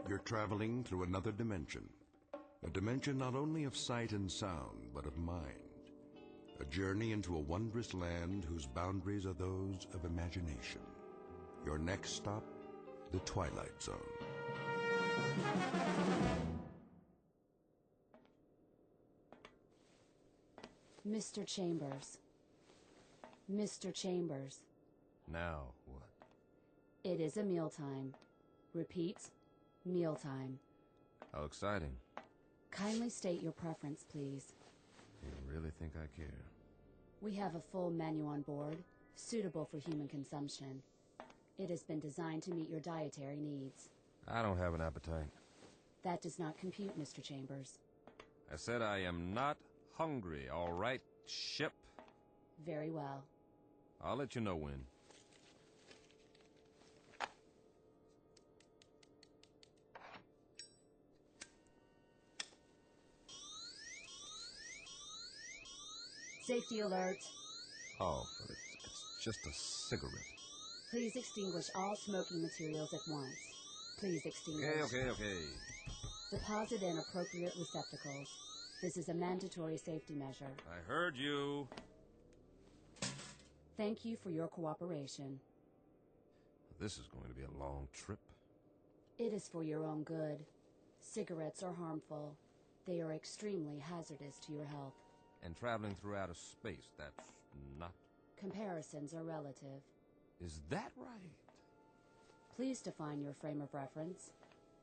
You're traveling through another dimension. A dimension not only of sight and sound, but of mind. A journey into a wondrous land whose boundaries are those of imagination. Your next stop, the Twilight Zone. Mr. Chambers. Mr. Chambers. Now what? It is a mealtime. Repeat, mealtime. How exciting. Kindly state your preference, please. You really think I care? We have a full menu on board, suitable for human consumption. It has been designed to meet your dietary needs. I don't have an appetite. That does not compute, Mr. Chambers. I said I am not hungry, all right, ship? Very well. I'll let you know when. Safety alert. Oh, but it's just a cigarette. Please extinguish all smoking materials at once. Please extinguish. Okay. Deposit in appropriate receptacles. This is a mandatory safety measure. I heard you. Thank you for your cooperation. This is going to be a long trip. It is for your own good. Cigarettes are harmful. They are extremely hazardous to your health. And traveling through outer space, that's not... Comparisons are relative. Is that right? Please define your frame of reference.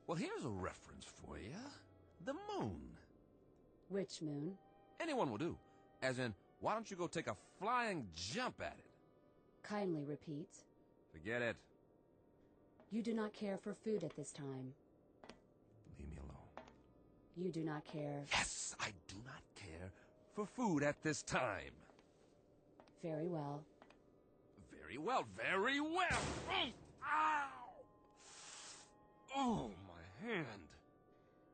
Well, here's a reference for you. The moon. Which moon? Anyone will do. As in, why don't you go take a flying jump at it? Kindly repeat. Forget it. You do not care for food at this time. Leave me alone. You do not care. Yes, I do not care for food at this time. Very well. Very well, very well. Oh, ow! Oh, my hand.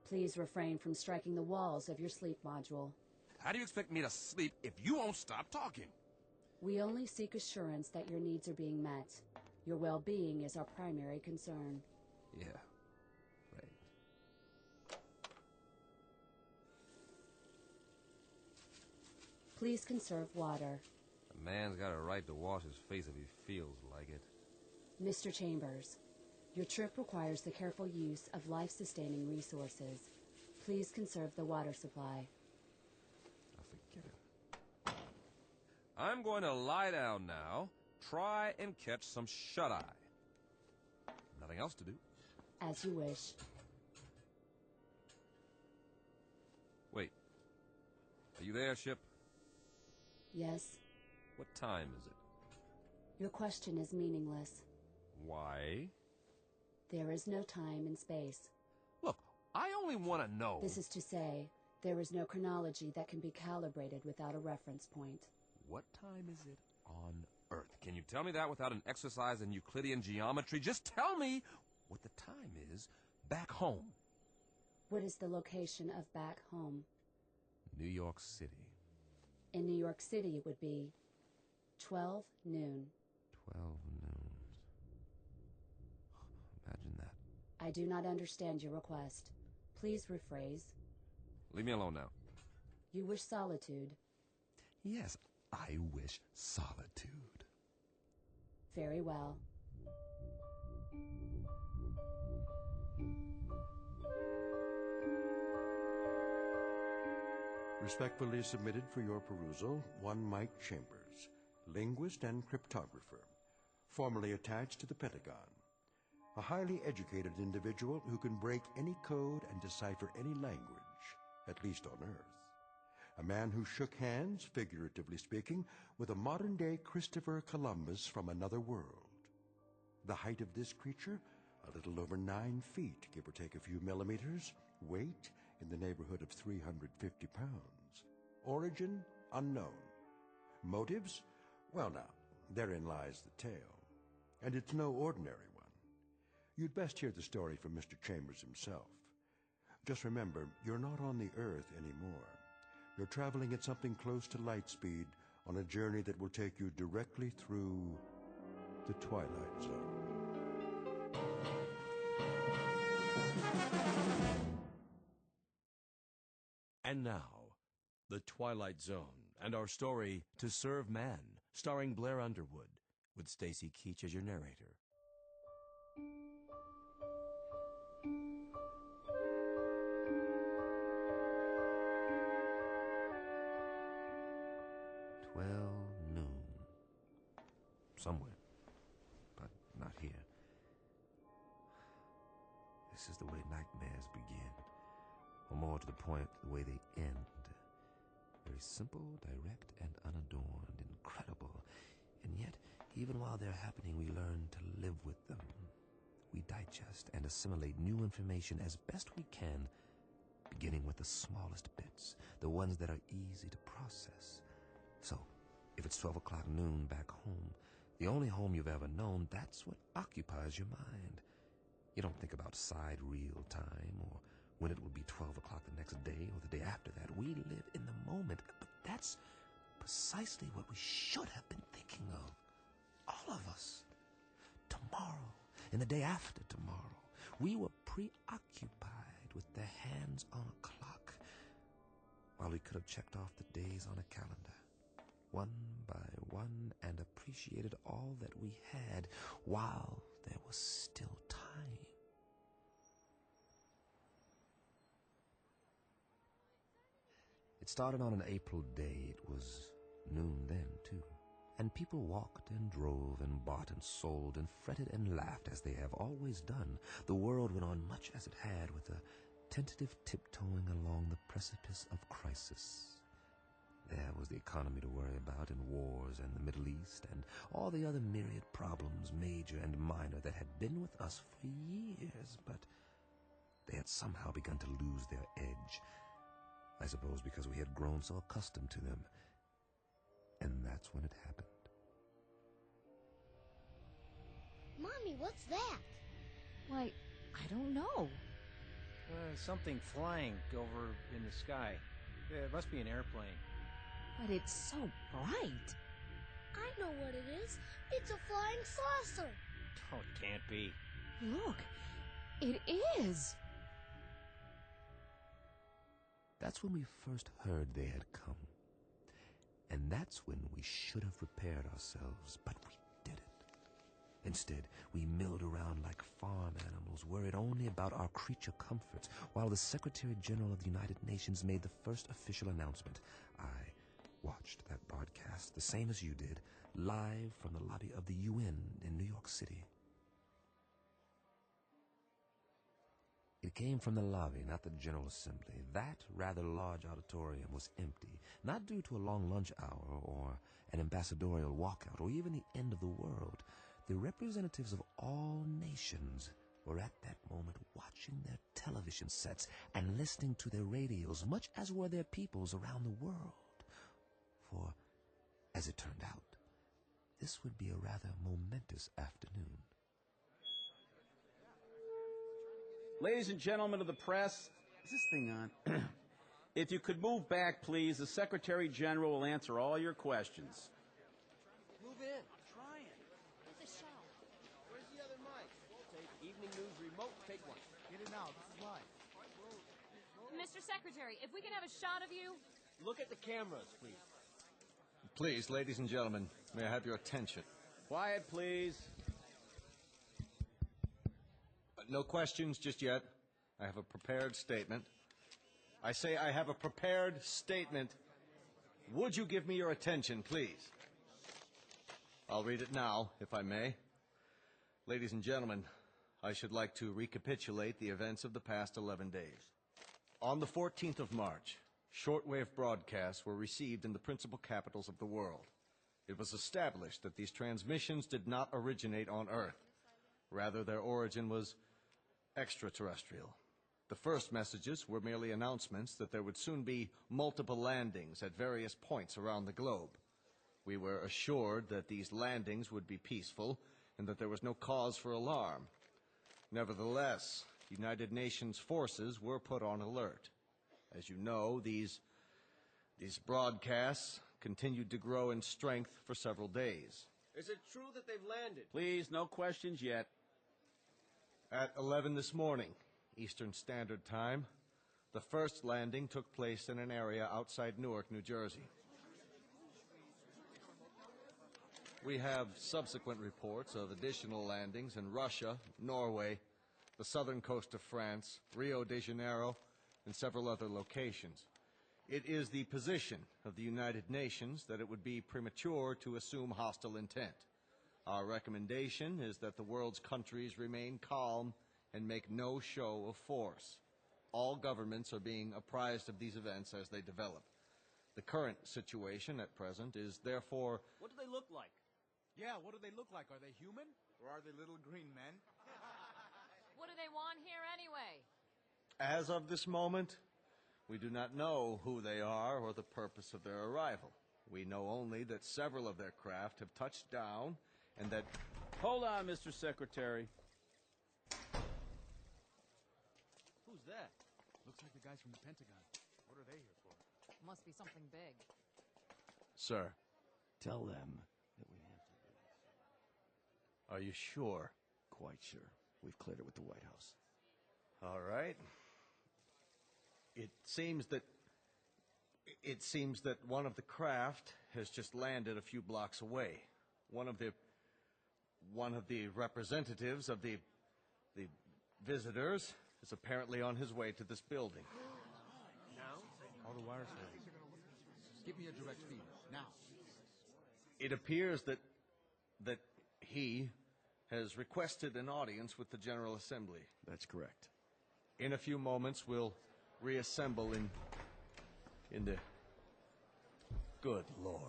Please refrain from striking the walls of your sleep module. How do you expect me to sleep if you won't stop talking? We only seek assurance that your needs are being met. Your well-being is our primary concern. Yeah, right. Please conserve water. A man's got a right to wash his face if he feels like it. Mr. Chambers, your trip requires the careful use of life-sustaining resources. Please conserve the water supply. I forget it. I'm going to lie down now. Try and catch some shut-eye. Nothing else to do. As you wish. Wait. Are you there, ship? Yes. What time is it? Your question is meaningless. Why? There is no time and space. Look, I only want to know... This is to say, there is no chronology that can be calibrated without a reference point. What time is it on Earth? Can you tell me that without an exercise in Euclidean geometry? Just tell me what the time is back home. What is the location of back home? New York City. In New York City, it would be 12 noon. 12 noon. Imagine that. I do not understand your request. Please rephrase. Leave me alone now. You wish solitude. Yes, I wish solitude. Very well. Respectfully submitted for your perusal, one Mike Chambers, linguist and cryptographer, formerly attached to the Pentagon. A highly educated individual who can break any code and decipher any language, at least on Earth. A man who shook hands, figuratively speaking, with a modern-day Christopher Columbus from another world. The height of this creature, a little over 9 feet, give or take a few millimeters. Weight, in the neighborhood of 350 pounds. Origin, unknown. Motives? Well now, therein lies the tale. And it's no ordinary one. You'd best hear the story from Mr. Chambers himself. Just remember, you're not on the Earth anymore. You're traveling at something close to light speed on a journey that will take you directly through The Twilight Zone. And now, The Twilight Zone, and our story, To Serve Man, starring Blair Underwood, with Stacy Keach as your narrator. Noon. Somewhere, but not here. This is the way nightmares begin, or more to the point, the way they end. Very simple, direct, and unadorned, incredible. And yet, even while they're happening, we learn to live with them. We digest and assimilate new information as best we can, beginning with the smallest bits, the ones that are easy to process. So, if it's 12 o'clock noon back home, the only home you've ever known, that's what occupies your mind. You don't think about side reel time or when it will be 12 o'clock the next day or the day after that. We live in the moment, but that's precisely what we should have been thinking of. All of us. Tomorrow and the day after tomorrow. We were preoccupied with the hands on a clock, while we could have checked off the days on a calendar, one by one, and appreciated all that we had while there was still time. It started on an April day. It was noon then, too. And people walked and drove and bought and sold and fretted and laughed as they have always done. The world went on much as it had, with a tentative tiptoeing along the precipice of crisis. There was the economy to worry about, and wars, and the Middle East, and all the other myriad problems, major and minor, that had been with us for years, but they had somehow begun to lose their edge. I suppose because we had grown so accustomed to them. And that's when it happened. Mommy, what's that? Why, I don't know. Something flying over in the sky. It must be an airplane. But it's so bright. I know what it is. It's a flying saucer. Oh, it can't be. Look, it is. That's when we first heard they had come. And that's when we should have prepared ourselves, but we didn't. Instead, we milled around like farm animals, worried only about our creature comforts, while the Secretary General of the United Nations made the first official announcement. I watched that broadcast, the same as you did, live from the lobby of the UN in New York City. It came from the lobby, not the General Assembly. That rather large auditorium was empty, not due to a long lunch hour or an ambassadorial walkout or even the end of the world. The representatives of all nations were at that moment watching their television sets and listening to their radios, much as were their peoples around the world. For, as it turned out, this would be a rather momentous afternoon. Ladies and gentlemen of the press, is this thing on? If you could move back, please, the Secretary General will answer all your questions. Move in. I'm trying. It's a show. Where's the other mic? Take evening news remote. Take one. Get it now. This is live. Mr. Secretary, if we can have a shot of you. Look at the cameras, please. Please, ladies and gentlemen, may I have your attention? Quiet, please. No questions just yet. I have a prepared statement. I say I have a prepared statement. Would you give me your attention, please? I'll read it now, if I may. Ladies and gentlemen, I should like to recapitulate the events of the past 11 days. On the 14th of March, shortwave broadcasts were received in the principal capitals of the world. It was established that these transmissions did not originate on Earth. Rather, their origin was extraterrestrial. The first messages were merely announcements that there would soon be multiple landings at various points around the globe. We were assured that these landings would be peaceful and that there was no cause for alarm. Nevertheless, United Nations forces were put on alert. As you know, these broadcasts continued to grow in strength for several days. Is it true that they've landed? Please, no questions yet. At 11 this morning, Eastern Standard Time, the first landing took place in an area outside Newark, New Jersey. We have subsequent reports of additional landings in Russia, Norway, the southern coast of France, Rio de Janeiro, and several other locations. It is the position of the United Nations that it would be premature to assume hostile intent. Our recommendation is that the world's countries remain calm and make no show of force. All governments are being apprised of these events as they develop. The current situation at present is therefore... What do they look like? Yeah, what do they look like? Are they human? Or are they little green men? What do they want here anyway? As of this moment, we do not know who they are or the purpose of their arrival. We know only that several of their craft have touched down and that... Hold on, Mr. Secretary. Who's that? Looks like the guys from the Pentagon. What are they here for? Must be something big. Sir, Tell them that we have to leave. are you sure? Quite sure. We've cleared it with the White House. All right. It seems that one of the craft has just landed a few blocks away. One of the representatives of the visitors is apparently on his way to this building. Now? All the wires are. Give me a direct feed, now. It appears that he has requested an audience with the General Assembly. That's correct. In a few moments, we'll reassemble in the... Good Lord.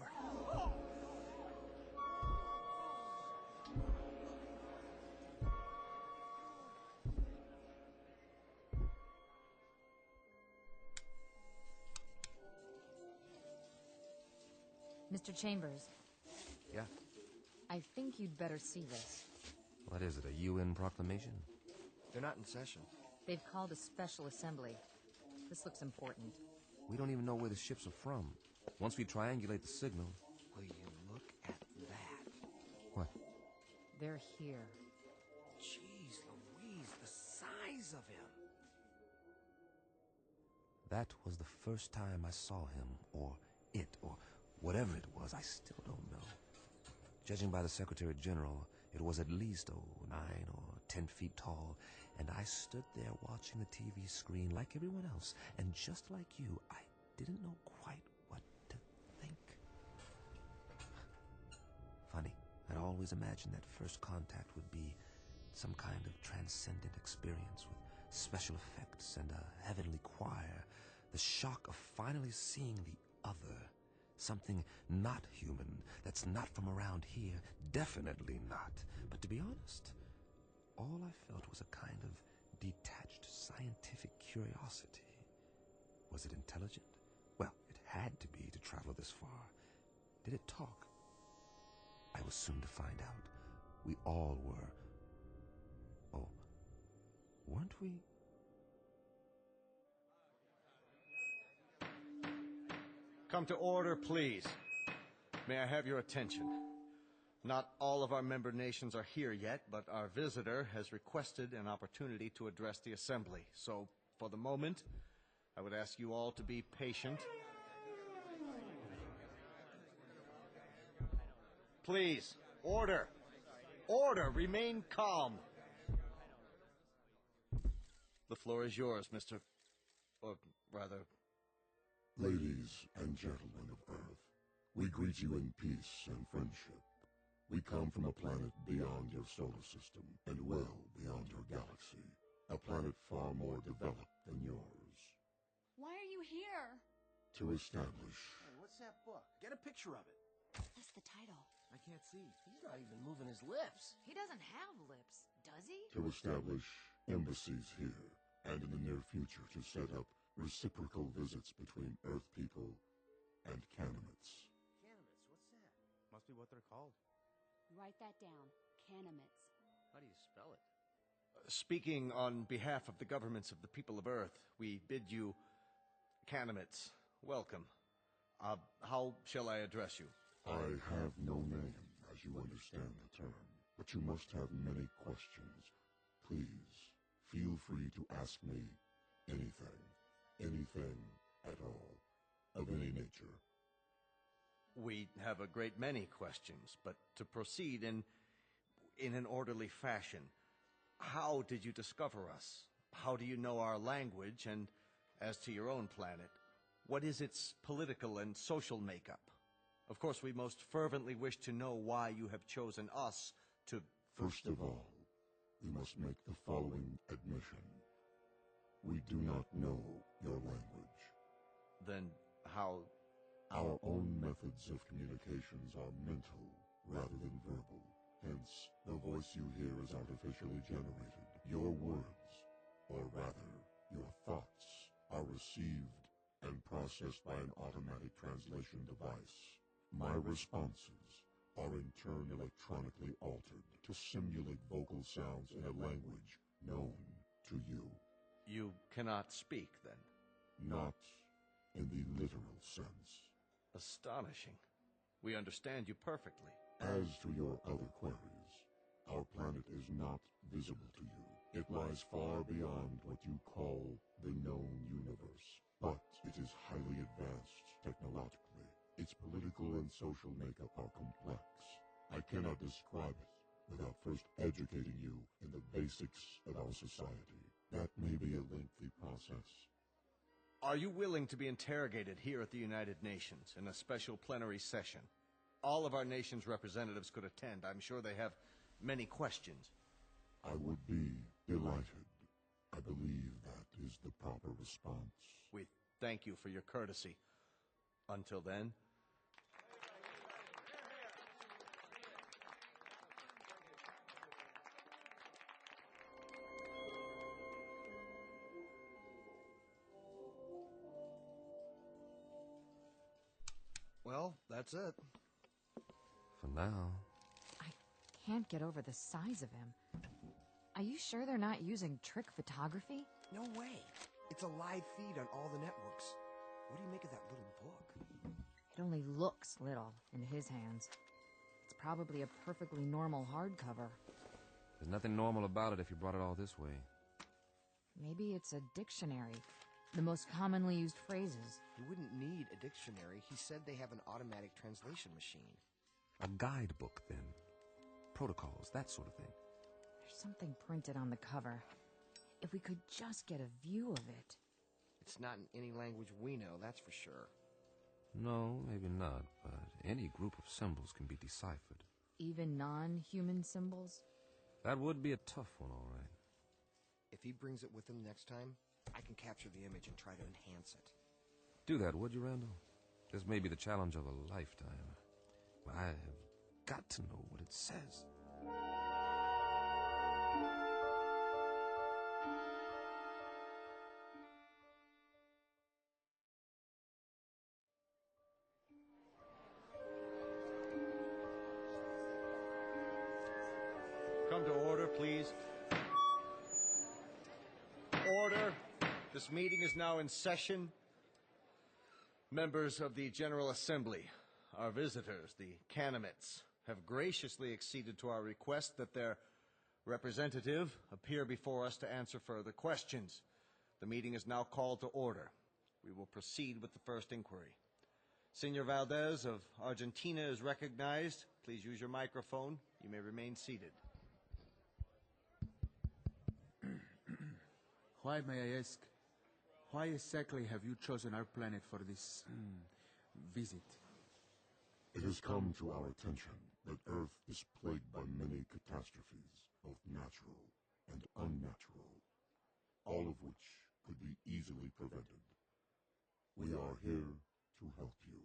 Mr. Chambers, Yeah? I think you'd better see this. What is it, a UN proclamation? They're not in session. They've called a special assembly. This looks important. We don't even know where the ships are from. Once we triangulate the signal... Will you look at that? What? They're here. Jeez Louise, the size of him. That was the first time I saw him, or it, or whatever it was. I still don't know. Judging by the Secretary General, it was at least, 9 or 10 feet tall, and I stood there watching the TV screen like everyone else, and just like you, I didn't know quite what to think. Funny, I'd always imagined that first contact would be some kind of transcendent experience with special effects and a heavenly choir, the shock of finally seeing the other. Something not human, that's not from around here, definitely not. But to be honest, all I felt was a kind of detached scientific curiosity. Was it intelligent? Well, it had to be to travel this far. Did it talk? I was soon to find out. We all were. Oh, weren't we? Come to order, please. May I have your attention? Not all of our member nations are here yet, but our visitor has requested an opportunity to address the Assembly. So, for the moment, I would ask you all to be patient. Please, order! Order! Remain calm! The floor is yours, Mr. Or rather... Ladies and gentlemen of Earth, we greet you in peace and friendship. We come from a planet beyond your solar system and well beyond your galaxy. A planet far more developed than yours. Why are you here? To establish... Hey, what's that book? Get a picture of it. That's the title. I can't see. He's not even moving his lips. He doesn't have lips, does he? To establish embassies here, and in the near future to set up reciprocal visits between Earth people and Kanamits. Kanamits, what's that? Must be what they're called. Write that down. Kanamits. How do you spell it? Speaking on behalf of the governments of the people of Earth, we bid you, Kanamits, welcome. How shall I address you? I have no name, as you understand the term, but you must have many questions. Please, feel free to ask me anything at all, of any nature. We have a great many questions, but to proceed in an orderly fashion, how did you discover us? How do you know our language? And as to your own planet, what is its political and social makeup? Of course, we most fervently wish to know why you have chosen us to... First of all, we must make the following admission. We do not know your language. Then how... Our own methods of communications are mental rather than verbal. Hence, the voice you hear is artificially generated. Your words, or rather, your thoughts, are received and processed by an automatic translation device. My responses are in turn electronically altered to simulate vocal sounds in a language known to you. You cannot speak, then? Not in the literal sense. Astonishing. We understand you perfectly. As to your other queries, our planet is not visible to you. It lies far beyond what you call the known universe. But it is highly advanced technologically. Its political and social makeup are complex. I cannot describe it without first educating you in the basics of our society. That may be a lengthy process. Are you willing to be interrogated here at the United Nations in a special plenary session? All of our nation's representatives could attend. I'm sure they have many questions. I would be delighted. I believe that is the proper response. We thank you for your courtesy. Until then... Well, that's it. For now. I can't get over the size of him. Are you sure they're not using trick photography? No way. It's a live feed on all the networks. What do you make of that little book? It only looks little in his hands. It's probably a perfectly normal hardcover. There's nothing normal about it if you brought it all this way. Maybe it's a dictionary. The most commonly used phrases. You wouldn't need a dictionary. He said they have an automatic translation machine. A guidebook, then. Protocols, that sort of thing. There's something printed on the cover. If we could just get a view of it. It's not in any language we know, that's for sure. No, maybe not, but any group of symbols can be deciphered. Even non-human symbols? That would be a tough one, all right. If he brings it with him next time, I can capture the image and try to enhance it. Do that, would you, Randall? This may be the challenge of a lifetime. I have got to know what it says. Come to order, please. Order. This meeting is now in session. Members of the General Assembly, our visitors, the Kanamits, have graciously acceded to our request that their representative appear before us to answer further questions. The meeting is now called to order. We will proceed with the first inquiry. Senor Valdez of Argentina is recognized. Please use your microphone. You may remain seated. Why, may I ask, why exactly have you chosen our planet for this visit? It has come to our attention that Earth is plagued by many catastrophes, both natural and unnatural, all of which could be easily prevented. We are here to help you.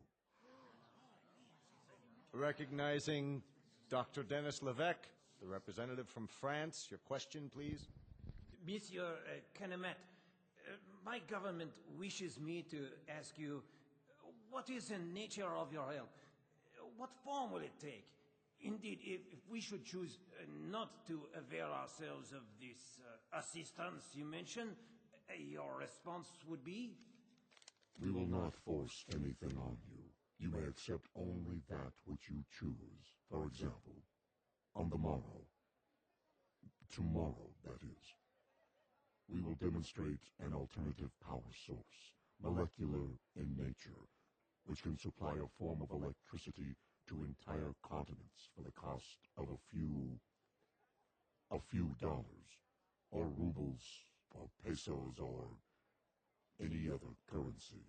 Recognizing Dr. Dennis Levesque, the representative from France. Your question, please. Monsieur Kanamet, my government wishes me to ask you, what is the nature of your help? What form will it take? Indeed, if we should choose not to avail ourselves of this assistance you mentioned, your response would be? We will not force anything on you. You may accept only that which you choose. For example, on the morrow, tomorrow, that is, we will demonstrate an alternative power source, molecular in nature, which can supply a form of electricity to entire continents for the cost of a few dollars, or rubles, or pesos, or any other currency.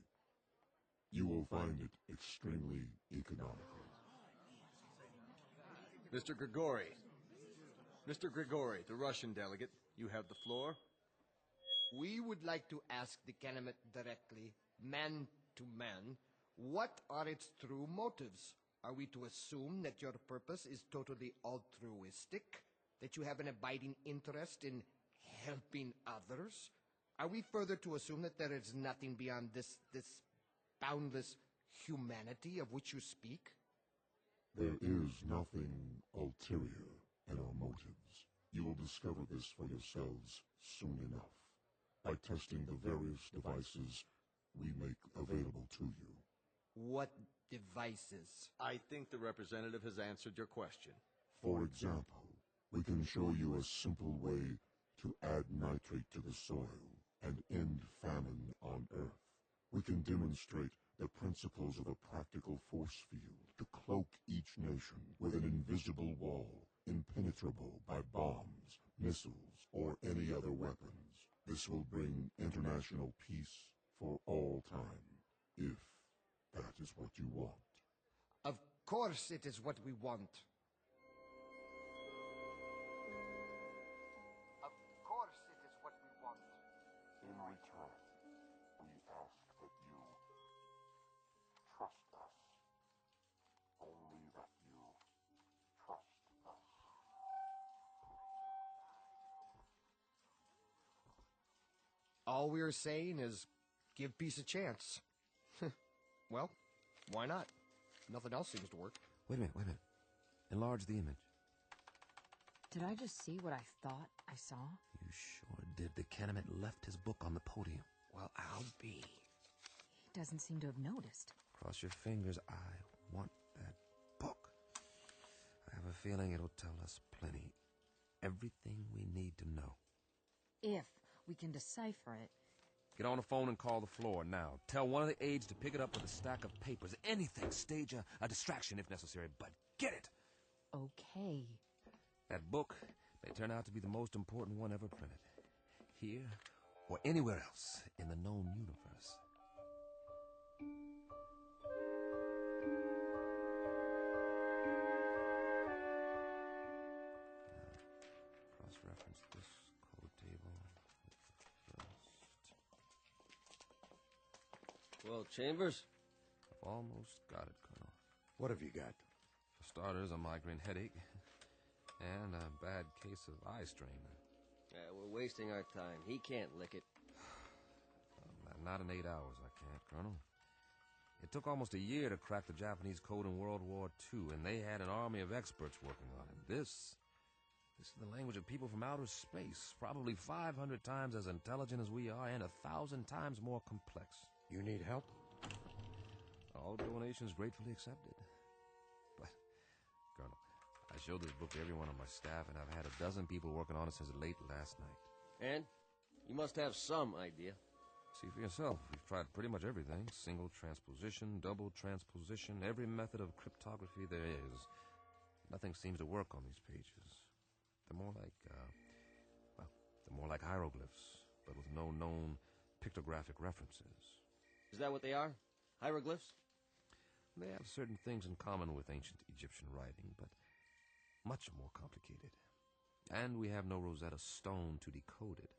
You will find it extremely economical. Mr. Grigori. Mr. Grigori, the Russian delegate, you have the floor. We would like to ask the Kanamit directly, man to man, what are its true motives? Are we to assume that your purpose is totally altruistic? That you have an abiding interest in helping others? Are we further to assume that there is nothing beyond this boundless humanity of which you speak? There is nothing ulterior in our motives. You will discover this for yourselves soon enough, by testing the various devices we make available to you. What devices? I think the representative has answered your question. For example, we can show you a simple way to add nitrate to the soil and end famine on Earth. We can demonstrate the principles of a practical force field to cloak each nation with an invisible wall, impenetrable by bombs, missiles, or any other weapons. This will bring international peace for all time, if that is what you want. Of course it is what we want. Of course it is what we want. In return, we ask that you trust us. Only that you trust us. All we're saying is give peace a chance. Well, why not? Nothing else seems to work. Wait a minute. Enlarge the image. Did I just see what I thought I saw? You sure did. The Kanamit left his book on the podium. Well, I'll be. He doesn't seem to have noticed. Cross your fingers. I want that book. I have a feeling it'll tell us plenty. Everything we need to know. If we can decipher it. Get on the phone and call the floor now. Tell one of the aides to pick it up with a stack of papers. Anything. Stage a distraction if necessary, but get it. Okay. That book may turn out to be the most important one ever printed. Here or anywhere else in the known universe. Cross-reference this code table with the first. Well, Chambers? I've almost got it, Colonel. What have you got? For starters, a migraine headache and a bad case of eye strain. Yeah, we're wasting our time. He can't lick it. Not in 8 hours, I can't, Colonel. It took almost a year to crack the Japanese code in World War II, and they had an army of experts working on it. This is the language of people from outer space, probably 500 times as intelligent as we are and 1,000 times more complex. You need help? All donations gratefully accepted. But, Colonel, I showed this book to everyone on my staff, and I've had a dozen people working on it since late last night. And? You must have some idea. See for yourself. We've tried pretty much everything. Single transposition, double transposition, every method of cryptography there is. Nothing seems to work on these pages. They're more like hieroglyphs, but with no known pictographic references. Is that what they are? Hieroglyphs? They have certain things in common with ancient Egyptian writing, but much more complicated. And we have no Rosetta Stone to decode it.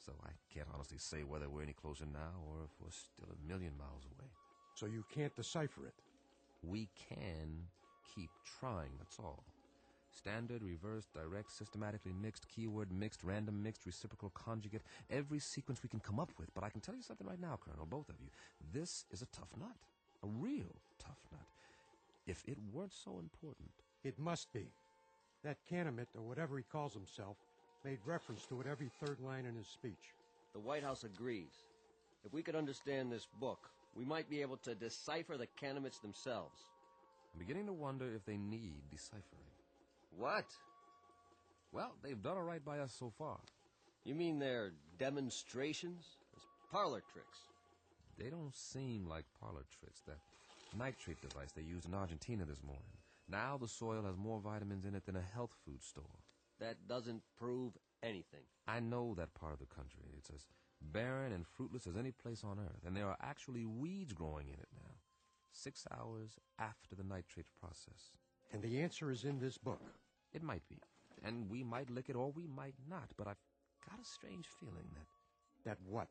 So I can't honestly say whether we're any closer now or if we're still a million miles away. So you can't decipher it? We can keep trying, that's all. Standard, reverse, direct, systematically mixed, keyword mixed, random mixed, reciprocal conjugate, every sequence we can come up with. But I can tell you something right now, Colonel, both of you. This is a tough nut. A real tough nut. If it weren't so important. It must be. That Kanamit, or whatever he calls himself, made reference to it every third line in his speech. The White House agrees. If we could understand this book, we might be able to decipher the Kanamits themselves. I'm beginning to wonder if they need deciphering. What? Well, they've done all right by us so far. You mean their demonstrations? As parlor tricks? They don't seem like parlor tricks. That nitrate device they used in Argentina this morning. Now the soil has more vitamins in it than a health food store. That doesn't prove anything. I know that part of the country. It's as barren and fruitless as any place on Earth, and there are actually weeds growing in it now. 6 hours after the nitrate process. And the answer is in this book. It might be. And we might lick it or we might not, but I've got a strange feeling that... That what?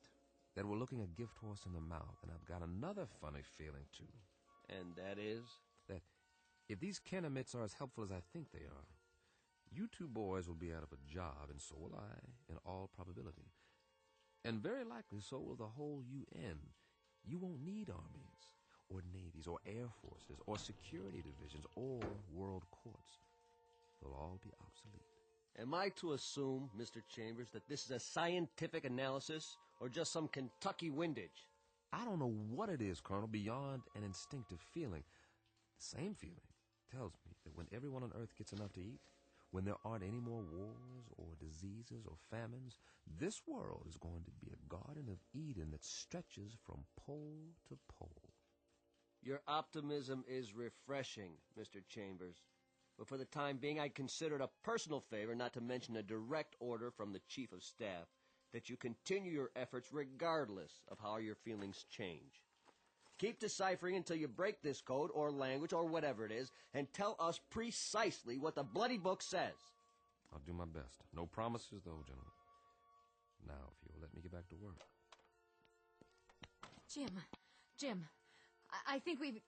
That we're looking a gift horse in the mouth, and I've got another funny feeling, too. And that is? That if these Kanamits are as helpful as I think they are, you two boys will be out of a job, and so will I, in all probability. And very likely so will the whole UN. You won't need armies, or navies, or air forces, or security divisions, or world courts. They'll all be obsolete. Am I to assume, Mr. Chambers, that this is a scientific analysis, or just some Kentucky windage? I don't know what it is, Colonel, beyond an instinctive feeling. The same feeling tells me that when everyone on Earth gets enough to eat, when there aren't any more wars or diseases or famines, this world is going to be a Garden of Eden that stretches from pole to pole. Your optimism is refreshing, Mr. Chambers. But for the time being, I'd consider it a personal favor, not to mention a direct order from the Chief of Staff, that you continue your efforts regardless of how your feelings change. Keep deciphering until you break this code or language or whatever it is, and tell us precisely what the bloody book says. I'll do my best. No promises, though, gentlemen. Now, if you'll let me get back to work. Jim, I think we've...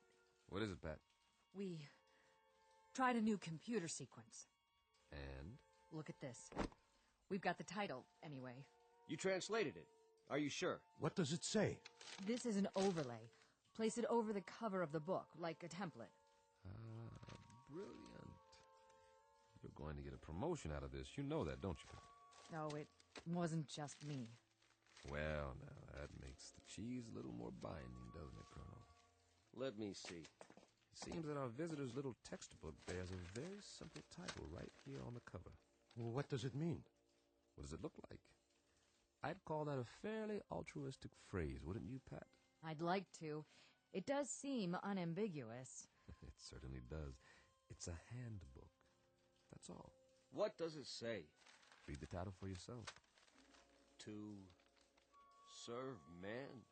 What is it, Pat? We tried a new computer sequence. And? Look at this. We've got the title, anyway. You translated it. Are you sure? What does it say? This is an overlay. Place it over the cover of the book, like a template. Ah, brilliant. You're going to get a promotion out of this. You know that, don't you, Pat? No, it wasn't just me. Well, now, that makes the cheese a little more binding, doesn't it, Colonel? Let me see. It seems that our visitor's little textbook bears a very simple title right here on the cover. Well, what does it mean? What does it look like? I'd call that a fairly altruistic phrase, wouldn't you, Pat? I'd like to. It does seem unambiguous. It certainly does. It's a handbook. That's all. What does it say? Read the title for yourself. To serve man?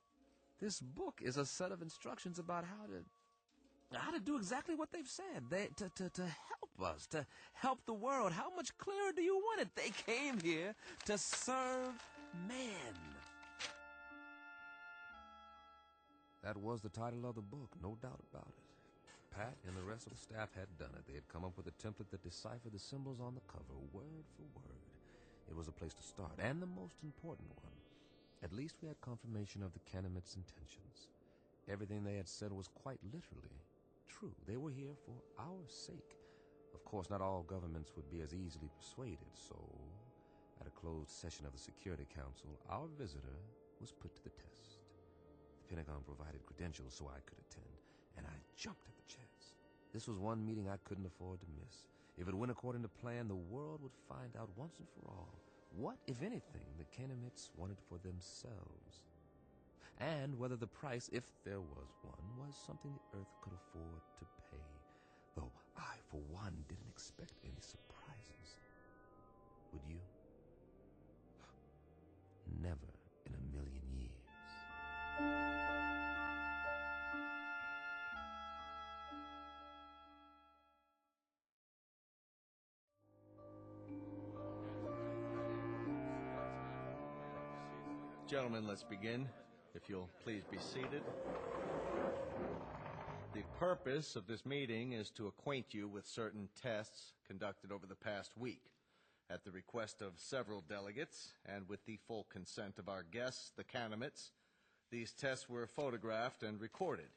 This book is a set of instructions about how to do exactly what they've said. To help us, to help the world. How much clearer do you want it? They came here to serve man. That was the title of the book, no doubt about it. Pat and the rest of the staff had done it. They had come up with a template that deciphered the symbols on the cover, word for word. It was a place to start, and the most important one. At least we had confirmation of the Kanamits' intentions. Everything they had said was quite literally true. They were here for our sake. Of course, not all governments would be as easily persuaded, so at a closed session of the Security Council, our visitor was put to the test. The Pentagon provided credentials so I could attend, and I jumped at the chance. This was one meeting I couldn't afford to miss. If it went according to plan, the world would find out once and for all what, if anything, the Kanamits wanted for themselves. And whether the price, if there was one, was something the Earth could afford to pay. Though I, for one, didn't expect any surprises. Would you? Never in a million years. Gentlemen, let's begin. If you'll please be seated. The purpose of this meeting is to acquaint you with certain tests conducted over the past week. At the request of several delegates, and with the full consent of our guests, the Kanamits, these tests were photographed and recorded.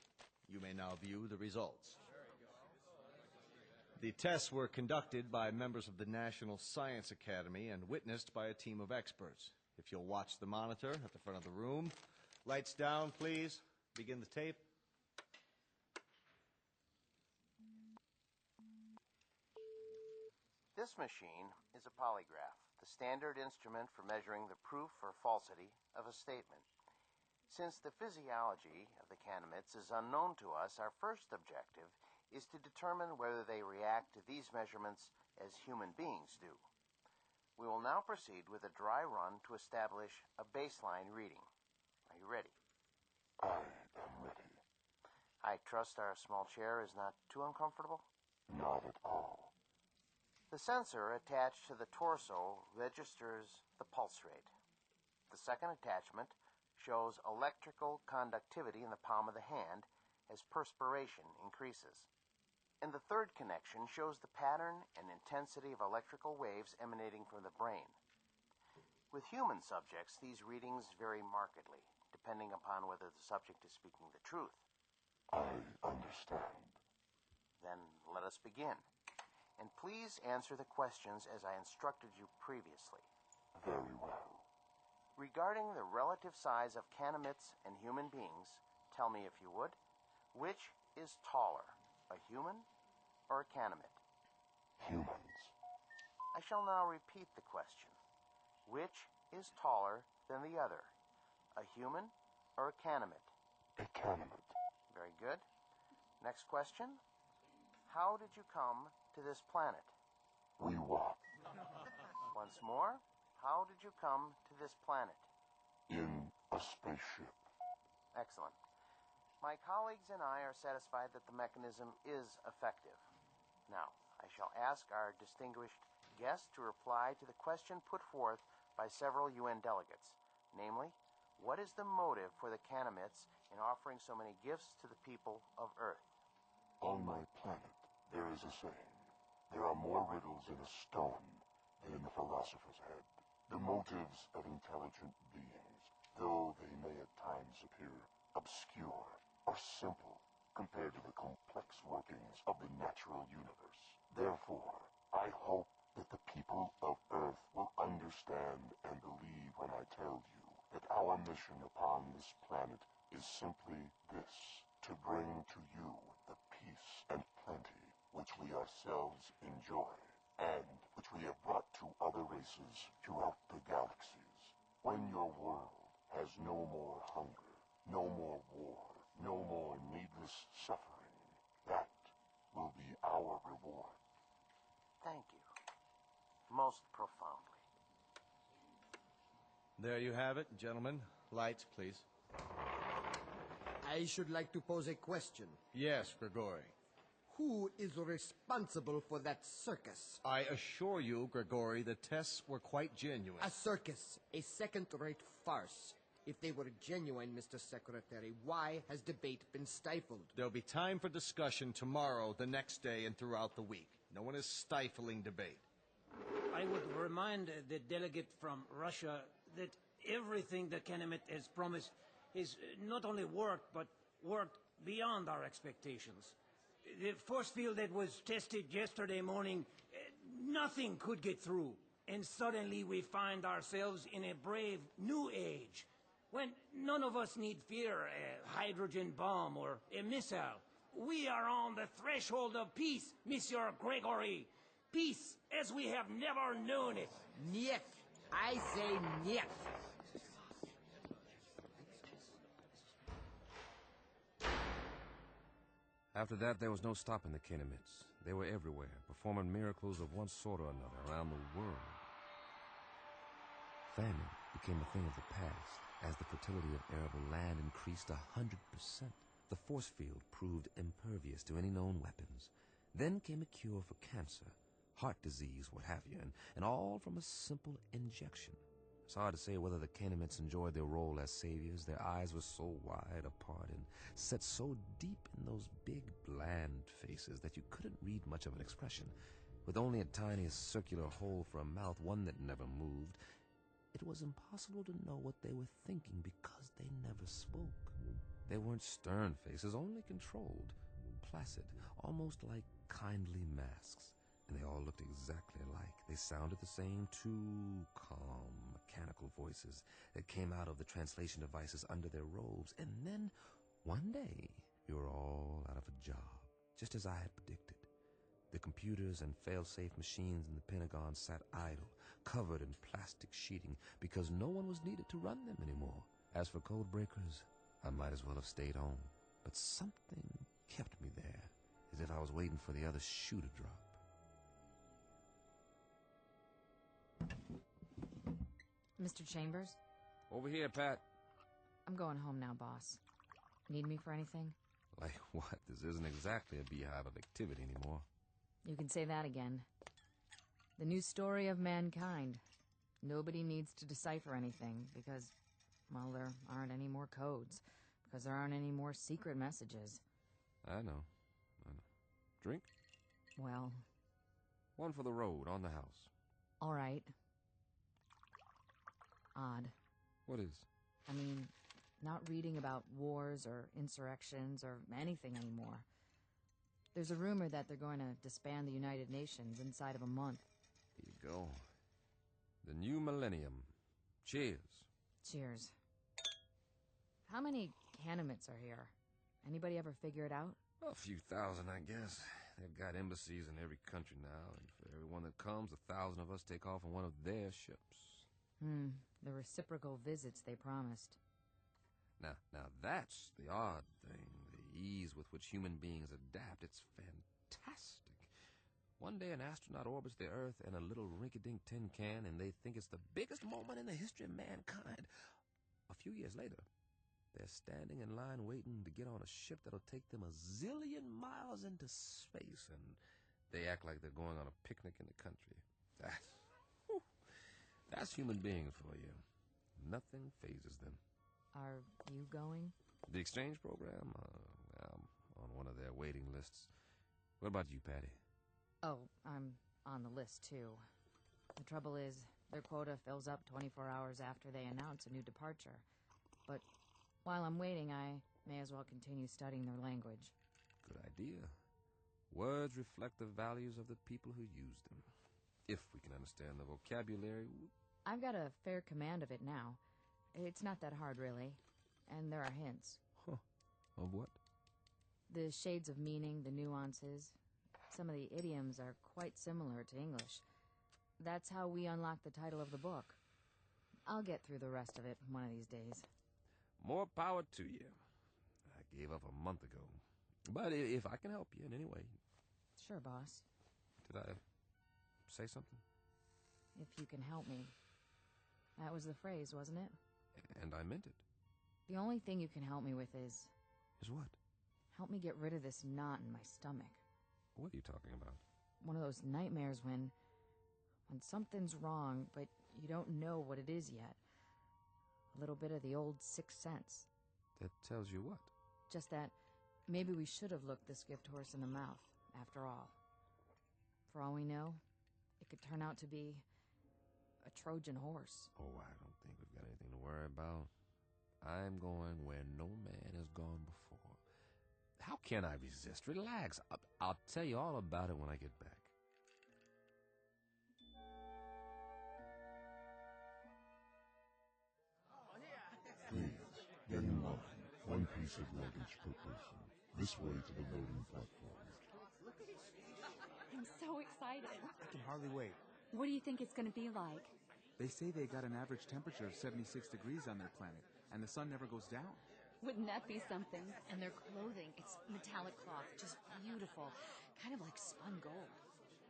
You may now view the results. The tests were conducted by members of the National Science Academy and witnessed by a team of experts. If you'll watch the monitor at the front of the room. Lights down, please. Begin the tape. This machine is a polygraph, the standard instrument for measuring the proof or falsity of a statement. Since the physiology of the Kanamits is unknown to us, our first objective is to determine whether they react to these measurements as human beings do. We will now proceed with a dry run to establish a baseline reading. Are you ready? I am ready. I trust our small chair is not too uncomfortable? Not at all. The sensor attached to the torso registers the pulse rate. The second attachment shows electrical conductivity in the palm of the hand as perspiration increases. And the third connection shows the pattern and intensity of electrical waves emanating from the brain. With human subjects, these readings vary markedly, depending upon whether the subject is speaking the truth. I understand. Then let us begin. And please answer the questions as I instructed you previously. Very well. Regarding the relative size of Kanamits and human beings, tell me if you would, which is taller, a human or a Kanamit? Humans. I shall now repeat the question. Which is taller than the other, a human or a Kanamit? A Kanamit. Very good. Next question. How did you come to this planet? We walk. Once more, how did you come to this planet? In a spaceship. Excellent. My colleagues and I are satisfied that the mechanism is effective. Now, I shall ask our distinguished guest to reply to the question put forth by several UN delegates, namely, what is the motive for the Kanamits in offering so many gifts to the people of Earth? On my planet, there is a saying, there are more riddles in a stone than in the philosopher's head. The motives of intelligent beings, though they may at times appear obscure or simple compared to the complex workings of the natural universe. Therefore, I hope that the people of Earth will understand and believe when I tell you that our mission upon this planet is simply this, to bring to you the peace and plenty which we ourselves enjoy, and which we have brought to other races throughout the galaxies. When your world has no more hunger, no more war, no more needless suffering, that will be our reward. Thank you. Most profoundly. There you have it, gentlemen. Lights, please. I should like to pose a question. Yes, Grigori. Who is responsible for that circus? I assure you, Grigori, the tests were quite genuine. A circus, a second-rate farce. If they were genuine, Mr. Secretary, why has debate been stifled? There'll be time for discussion tomorrow, the next day, and throughout the week. No one is stifling debate. I would remind the delegate from Russia that everything the Kanamit has promised is not only worked, but worked beyond our expectations. The force field that was tested yesterday morning, nothing could get through. And suddenly we find ourselves in a brave new age, when none of us need fear a hydrogen bomb or a missile. We are on the threshold of peace, Monsieur Gregory. Peace as we have never known it. Niet. I say niet. After that, there was no stopping the Kanamits. They were everywhere, performing miracles of one sort or another around the world. Famine became a thing of the past as the fertility of arable land increased 100%. The force field proved impervious to any known weapons. Then came a cure for cancer, heart disease, what have you, and all from a simple injection. It's hard to say whether the Kanamits enjoyed their role as saviors. Their eyes were so wide apart and set so deep in those big, bland faces that you couldn't read much of an expression. With only a tiny circular hole for a mouth, one that never moved, it was impossible to know what they were thinking because they never spoke. They weren't stern faces, only controlled, placid, almost like kindly masks. And they all looked exactly alike. They sounded the same, two calm, mechanical voices that came out of the translation devices under their robes. And then, One day, we were all out of a job, just as I had predicted. The computers and fail-safe machines in the Pentagon sat idle, covered in plastic sheeting, because no one was needed to run them anymore. As for code breakers, I might as well have stayed home. But something kept me there, as if I was waiting for the other shoe to drop. Mr. Chambers? Over here, Pat. I'm going home now, boss. Need me for anything? Like what? This isn't exactly a beehive of activity anymore. You can say that again. The new story of mankind. Nobody needs to decipher anything because, well, there aren't any more codes. Because there aren't any more secret messages. I know. Drink? Well... One for the road, on the house. All right. Odd. What is? I mean, not reading about wars or insurrections or anything anymore. There's a rumor that they're going to disband the United Nations inside of a month. Here you go. The new millennium. Cheers. Cheers. How many Kanamits are here? Anybody ever figure it out? A few thousand, I guess. They've got embassies in every country now, and for everyone that comes, 1,000 of us take off on one of their ships. The reciprocal visits they promised. Now that's the odd thing, the ease with which human beings adapt. It's fantastic. One day an astronaut orbits the Earth in a little rinky-dink tin can, and they think it's the biggest moment in the history of mankind. A few years later, they're standing in line waiting to get on a ship that'll take them 1 zillion miles into space, and they act like they're going on a picnic in the country. That's human beings for you. Nothing phases them. Are you going? The exchange program? I'm on one of their waiting lists. What about you, Patty? Oh, I'm on the list, too. The trouble is, their quota fills up 24 hours after they announce a new departure. But while I'm waiting, I may as well continue studying their language. Good idea. Words reflect the values of the people who use them. If we can understand the vocabulary... I've got a fair command of it now. It's not that hard, really. And there are hints. Huh. Of what? The shades of meaning, the nuances. Some of the idioms are quite similar to English. That's how we unlock the title of the book. I'll get through the rest of it one of these days. More power to you. I gave up a month ago. But if I can help you in any way... Sure, boss. Did I say something? If you can help me. That was the phrase, wasn't it? And I meant it. The only thing you can help me with is... Is what? Help me get rid of this knot in my stomach. What are you talking about? One of those nightmares when something's wrong, but you don't know what it is yet. A little bit of the old sixth sense. That tells you what? Just that maybe we should have looked this gift horse in the mouth, after all. For all we know, it could turn out to be a Trojan horse. Oh, I don't think we've got anything to worry about. I'm going where no man has gone before. How can I resist? Relax. I'll tell you all about it when I get back. Please, get in line. One piece of luggage per person. This way to the loading platform. I'm so excited. I can hardly wait. What do you think it's going to be like? They say they got an average temperature of 76 degrees on their planet, and the sun never goes down. Wouldn't that be something? And their clothing, it's metallic cloth, just beautiful. Kind of like spun gold.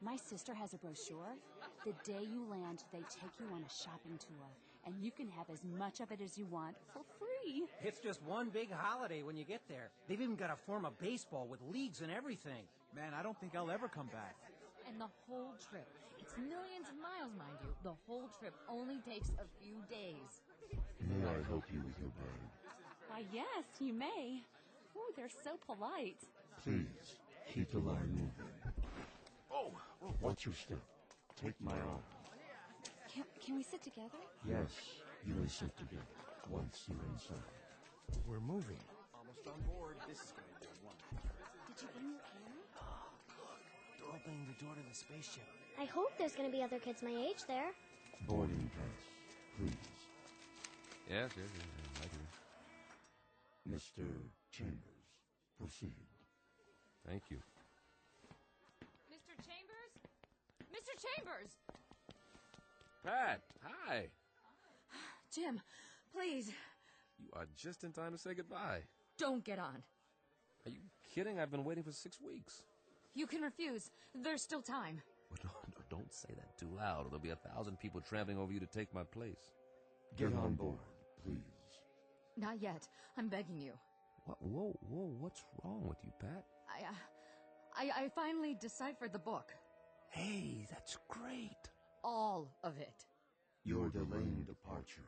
My sister has a brochure. The day you land, they take you on a shopping tour, and you can have as much of it as you want for free. It's just one big holiday when you get there. They've even got a form of baseball with leagues and everything. Man, I don't think I'll ever come back. And the whole trip, it's millions of miles, mind you. The whole trip only takes a few days. May I help you with your bag? Why, yes, you may. Ooh, they're so polite. Please, keep the line moving. Oh, watch your step. Take my arm. Can we sit together? Yes, you may sit together once you're inside. We're moving. Almost on board. This is going to be one. Did you bring your camera? Look, they're opening the door to the spaceship. I hope there's going to be other kids my age there. Boarding pass, please. Yes, right here. Mr. Chambers, proceed. Thank you. Mr. Chambers? Mr. Chambers! Pat, hi. Jim, please, You are just in time to say goodbye. don't get on. Are you kidding? I've been waiting for 6 weeks. You can refuse. There's still time. Don't say that too loud, or there'll be 1,000 people trampling over you to take my place. Get on board, please. Not yet. I'm begging you. What? Whoa, what's wrong with you, Pat? I finally deciphered the book. Hey, that's great. All of it. You're delaying departure.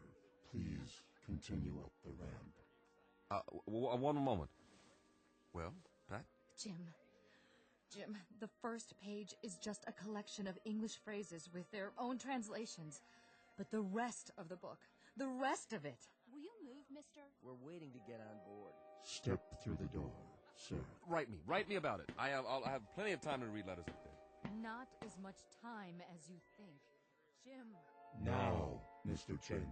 Please continue up the ramp. One moment. Well, Pat? Jim, the first page is just a collection of English phrases with their own translations. But the rest of the book, the rest of it. Will you move, mister? We're waiting to get on board. Step through the door, sir. Write me about it. I'll have plenty of time to read letters up there. Not as much time as you think. Jim. Now, Mr. Chambers,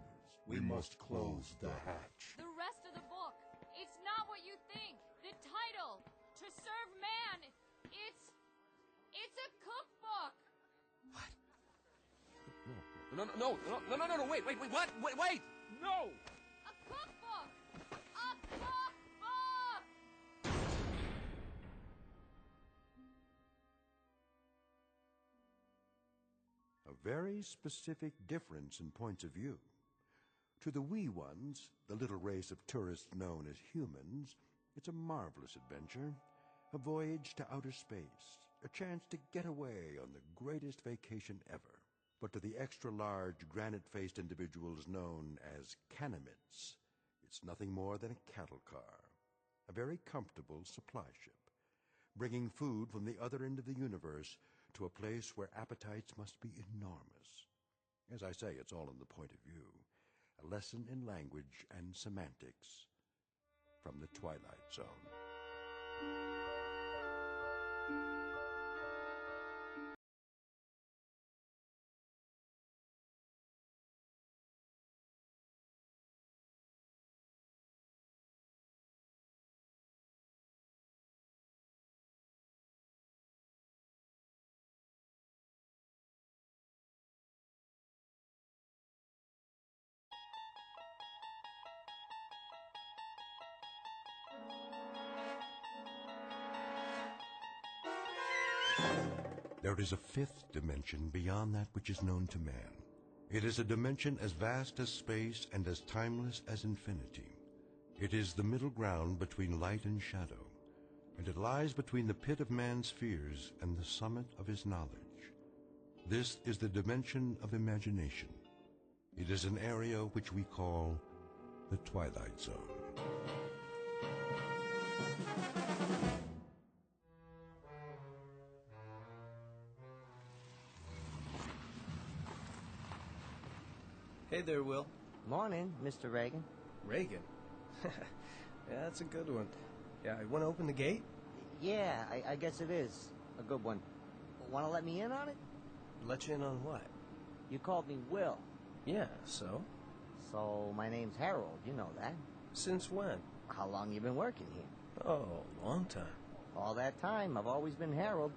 we must close the hatch. The rest of the book. It's not what you think. The title, To Serve Man. It's a cookbook. No, wait, what? Wait, no! A cookbook. A cookbook. A very specific difference in points of view. To the wee ones, the little race of tourists known as humans, it's a marvelous adventure, a voyage to outer space, a chance to get away on the greatest vacation ever. But to the extra-large, granite-faced individuals known as Kanamits, it's nothing more than a cattle car, a very comfortable supply ship, bringing food from the other end of the universe to a place where appetites must be enormous. As I say, it's all in the point of view, a lesson in language and semantics from the Twilight Zone. There is a fifth dimension beyond that which is known to man. It is a dimension as vast as space and as timeless as infinity. It is the middle ground between light and shadow, and it lies between the pit of man's fears and the summit of his knowledge. This is the dimension of imagination. It is an area which we call the Twilight Zone. Hey there, Will. Morning, Mr. Reagan. Reagan? Yeah, that's a good one. Yeah, I want to open the gate? Yeah, I guess it is. A good one. Want to let me in on it? Let you in on what? You called me Will. Yeah, so? So, my name's Harold, you know that. Since when? How long you been working here? Oh, long time. All that time, I've always been Harold.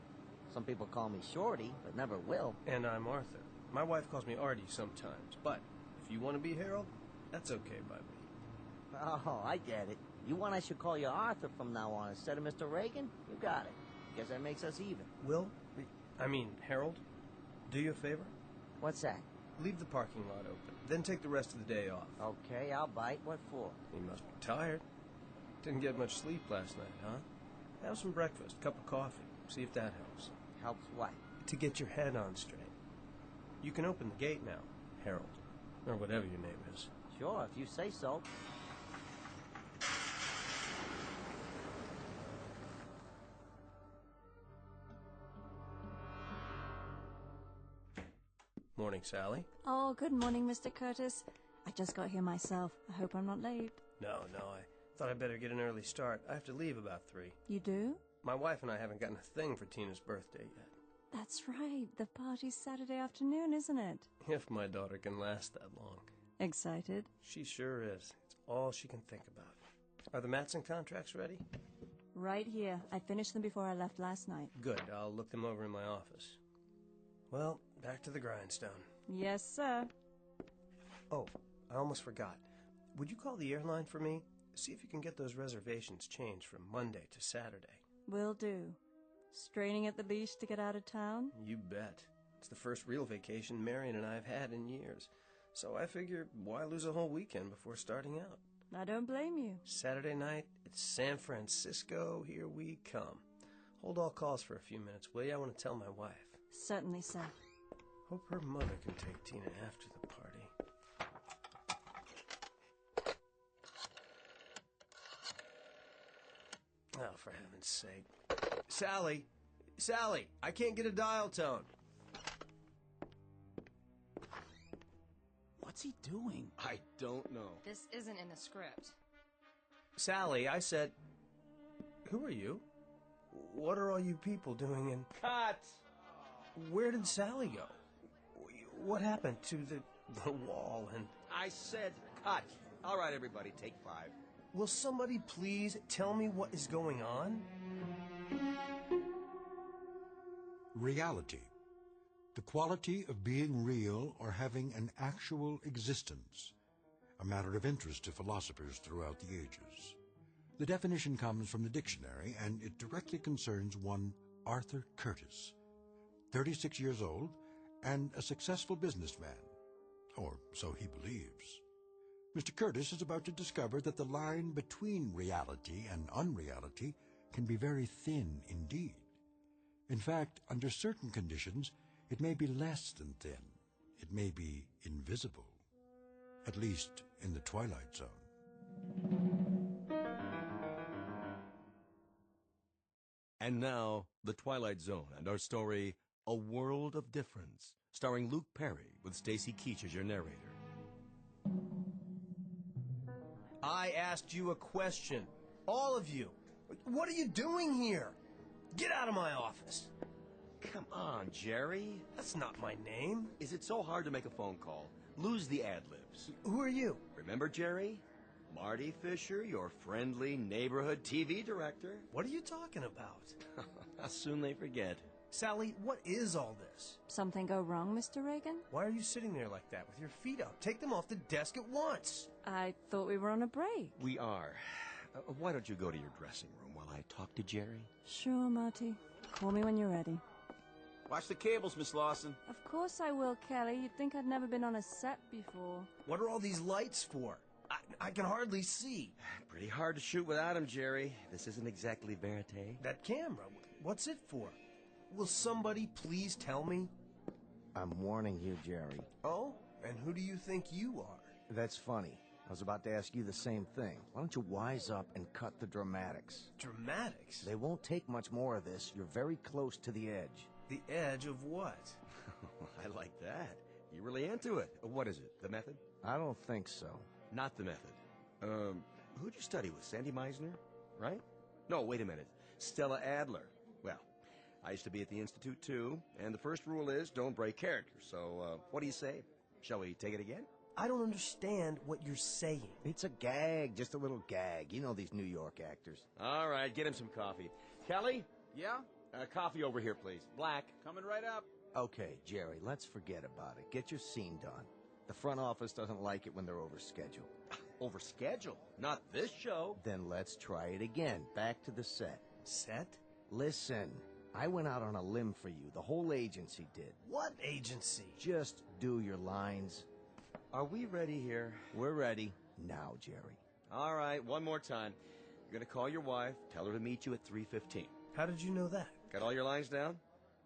Some people call me Shorty, but never Will. And I'm Arthur. My wife calls me Artie sometimes, but if you want to be Harold, that's okay by me. Oh, I get it. You want I should call you Arthur from now on instead of Mr. Reagan? You got it. Guess that makes us even. Will? Harold, do you a favor? What's that? Leave the parking lot open, then take the rest of the day off. Okay, I'll bite. What for? You must be tired. Didn't get much sleep last night, huh? Have some breakfast, cup of coffee. See if that helps. Helps what? To get your head on straight. You can open the gate now, Harold. Or whatever your name is. Sure, if you say so. Morning, Sally. Oh, good morning, Mr. Curtis. I just got here myself. I hope I'm not late. No, I thought I'd better get an early start. I have to leave about 3. You do? My wife and I haven't gotten a thing for Tina's birthday yet. That's right. The party's Saturday afternoon, isn't it? If my daughter can last that long. Excited? She sure is. It's all she can think about. Are the Matson contracts ready? Right here. I finished them before I left last night. Good. I'll look them over in my office. Well, back to the grindstone. Yes, sir. Oh, I almost forgot. Would you call the airline for me? See if you can get those reservations changed from Monday to Saturday. Will do. Straining at the leash to get out of town? You bet. It's the first real vacation Marion and I have had in years. So I figure, why lose a whole weekend before starting out? I don't blame you. Saturday night, it's San Francisco. Here we come. Hold all calls for a few minutes, will you? I want to tell my wife. Certainly, sir. Hope her mother can take Tina after the party. Oh, for heaven's sake. Sally! Sally! I can't get a dial tone. What's he doing? I don't know. This isn't in the script. Sally, I said... Who are you? What are all you people doing in... Cut! Where did Sally go? What happened to the wall and... I said cut. All right, everybody, take 5. Will somebody please tell me what is going on? Reality. The quality of being real or having an actual existence. A matter of interest to philosophers throughout the ages. The definition comes from the dictionary, and it directly concerns one Arthur Curtis, 36 years old, and a successful businessman. Or so he believes. Mr. Curtis is about to discover that the line between reality and unreality can be very thin indeed. In fact, under certain conditions, it may be less than thin. It may be invisible. At least in the Twilight Zone. And now, The Twilight Zone and our story, A World of Difference, starring Luke Perry with Stacy Keach as your narrator. I asked you a question. All of you. What are you doing here? Get out of my office. Come on, Jerry. That's not my name. Is it so hard to make a phone call? Lose the ad-libs. Who are you? Remember, Jerry? Marty Fisher, your friendly neighborhood TV director. What are you talking about? How soon they forget. Sally, what is all this? Something go wrong, Mr. Reagan? Why are you sitting there like that with your feet up? Take them off the desk at once. I thought we were on a break. We are. Why don't you go to your dressing room while I talk to Jerry? Sure, Marty. Call me when you're ready. Watch the cables, Miss Lawson. Of course I will, Kelly. You'd think I'd never been on a set before. What are all these lights for? I can hardly see. Pretty hard to shoot without him, Jerry. This isn't exactly verite. That camera, what's it for? Will somebody please tell me? I'm warning you, Jerry. Oh? And who do you think you are? That's funny. I was about to ask you the same thing. Why don't you wise up and cut the dramatics? Dramatics? They won't take much more of this. You're very close to the edge. The edge of what? I like that. You're really into it. What is it? The method? I don't think so. Not the method. Who'd you study with? Sandy Meisner? Right? No, wait a minute. Stella Adler. Well, I used to be at the Institute, too, and the first rule is don't break character. So, what do you say? Shall we take it again? I don't understand what you're saying. It's a gag, just a little gag. You know these New York actors. All right, get him some coffee. Kelly? Yeah? Coffee over here, please. Black. Coming right up. Okay, Jerry, let's forget about it. Get your scene done. The front office doesn't like it when they're overscheduled. Overscheduled? Not this show. Then let's try it again. Back to the set. Set? Listen, I went out on a limb for you. The whole agency did. What agency? Just do your lines. Are we ready here? We're ready. Now, Jerry. All right, one more time. You're going to call your wife, tell her to meet you at 3:15. How did you know that? Got all your lines down?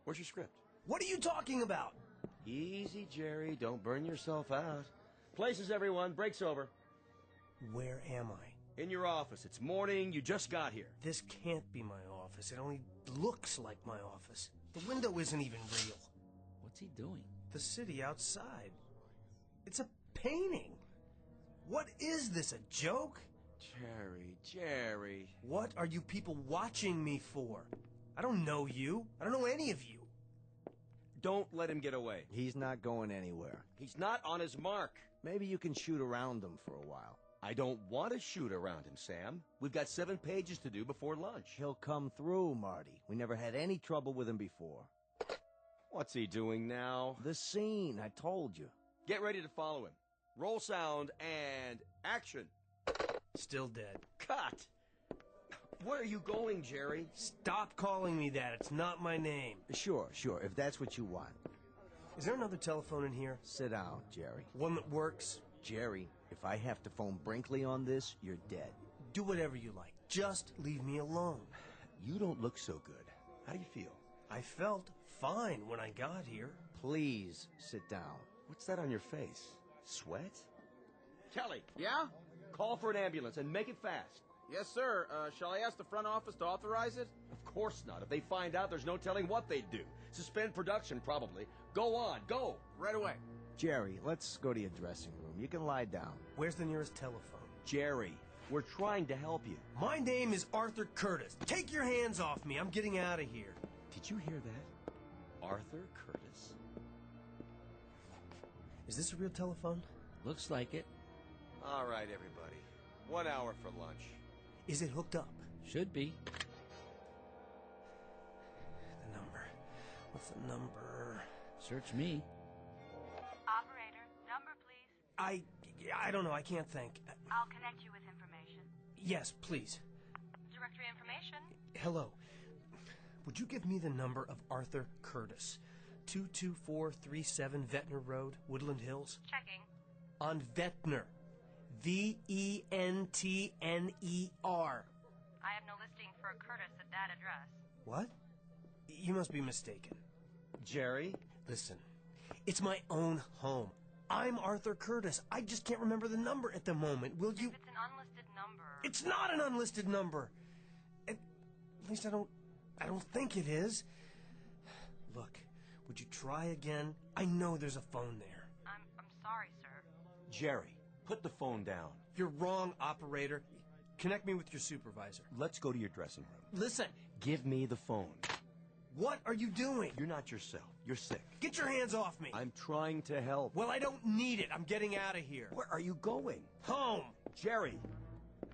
Where's your script? What are you talking about? Easy, Jerry. Don't burn yourself out. Places, everyone. Break's over. Where am I? In your office. It's morning. You just got here. This can't be my office. It only looks like my office. The window isn't even real. What's he doing? The city outside. It's a painting. What is this, a joke? Jerry. What are you people watching me for? I don't know you. I don't know any of you. Don't let him get away. He's not going anywhere. He's not on his mark. Maybe you can shoot around him for a while. I don't want to shoot around him, Sam. We've got 7 pages to do before lunch. He'll come through, Marty. We never had any trouble with him before. What's he doing now? The scene, I told you. Get ready to follow him. Roll sound and action. Still dead. Cut! Where are you going, Jerry? Stop calling me that. It's not my name. Sure, if that's what you want. Is there another telephone in here? Sit down, Jerry. One that works? Jerry, if I have to phone Brinkley on this, you're dead. Do whatever you like. Just leave me alone. You don't look so good. How do you feel? I felt fine when I got here. Please, sit down. What's that on your face? Sweat? Kelly. Yeah? Call for an ambulance and make it fast. Yes, sir. Shall I ask the front office to authorize it? Of course not. If they find out, there's no telling what they'd do. Suspend production, probably. Go on, go! Right away. Jerry, let's go to your dressing room. You can lie down. Where's the nearest telephone? Jerry, we're trying to help you. My name is Arthur Curtis. Take your hands off me. I'm getting out of here. Did you hear that? Arthur Curtis? Is this a real telephone? Looks like it. All right, everybody. 1 hour for lunch. Is it hooked up? Should be. The number. What's the number? Search me. Operator, number please. I don't know. I can't think. I'll connect you with information. Yes, please. Directory information. Hello. Would you give me the number of Arthur Curtis? 22437 Ventnor Road, Woodland Hills? Checking. On Ventnor. Ventner. I have no listing for a Curtis at that address. What? You must be mistaken. Jerry? Listen, it's my own home. I'm Arthur Curtis. I just can't remember the number at the moment. Will you... If it's an unlisted number... It's not an unlisted number! At least I don't think it is. Look, would you try again? I know there's a phone there. I'm sorry, sir. Jerry, put the phone down. You're wrong, operator. Connect me with your supervisor. Let's go to your dressing room. Listen. Give me the phone. What are you doing? You're not yourself. You're sick. Get your hands off me. I'm trying to help. Well, I don't need it. I'm getting out of here. Where are you going? Home. Jerry,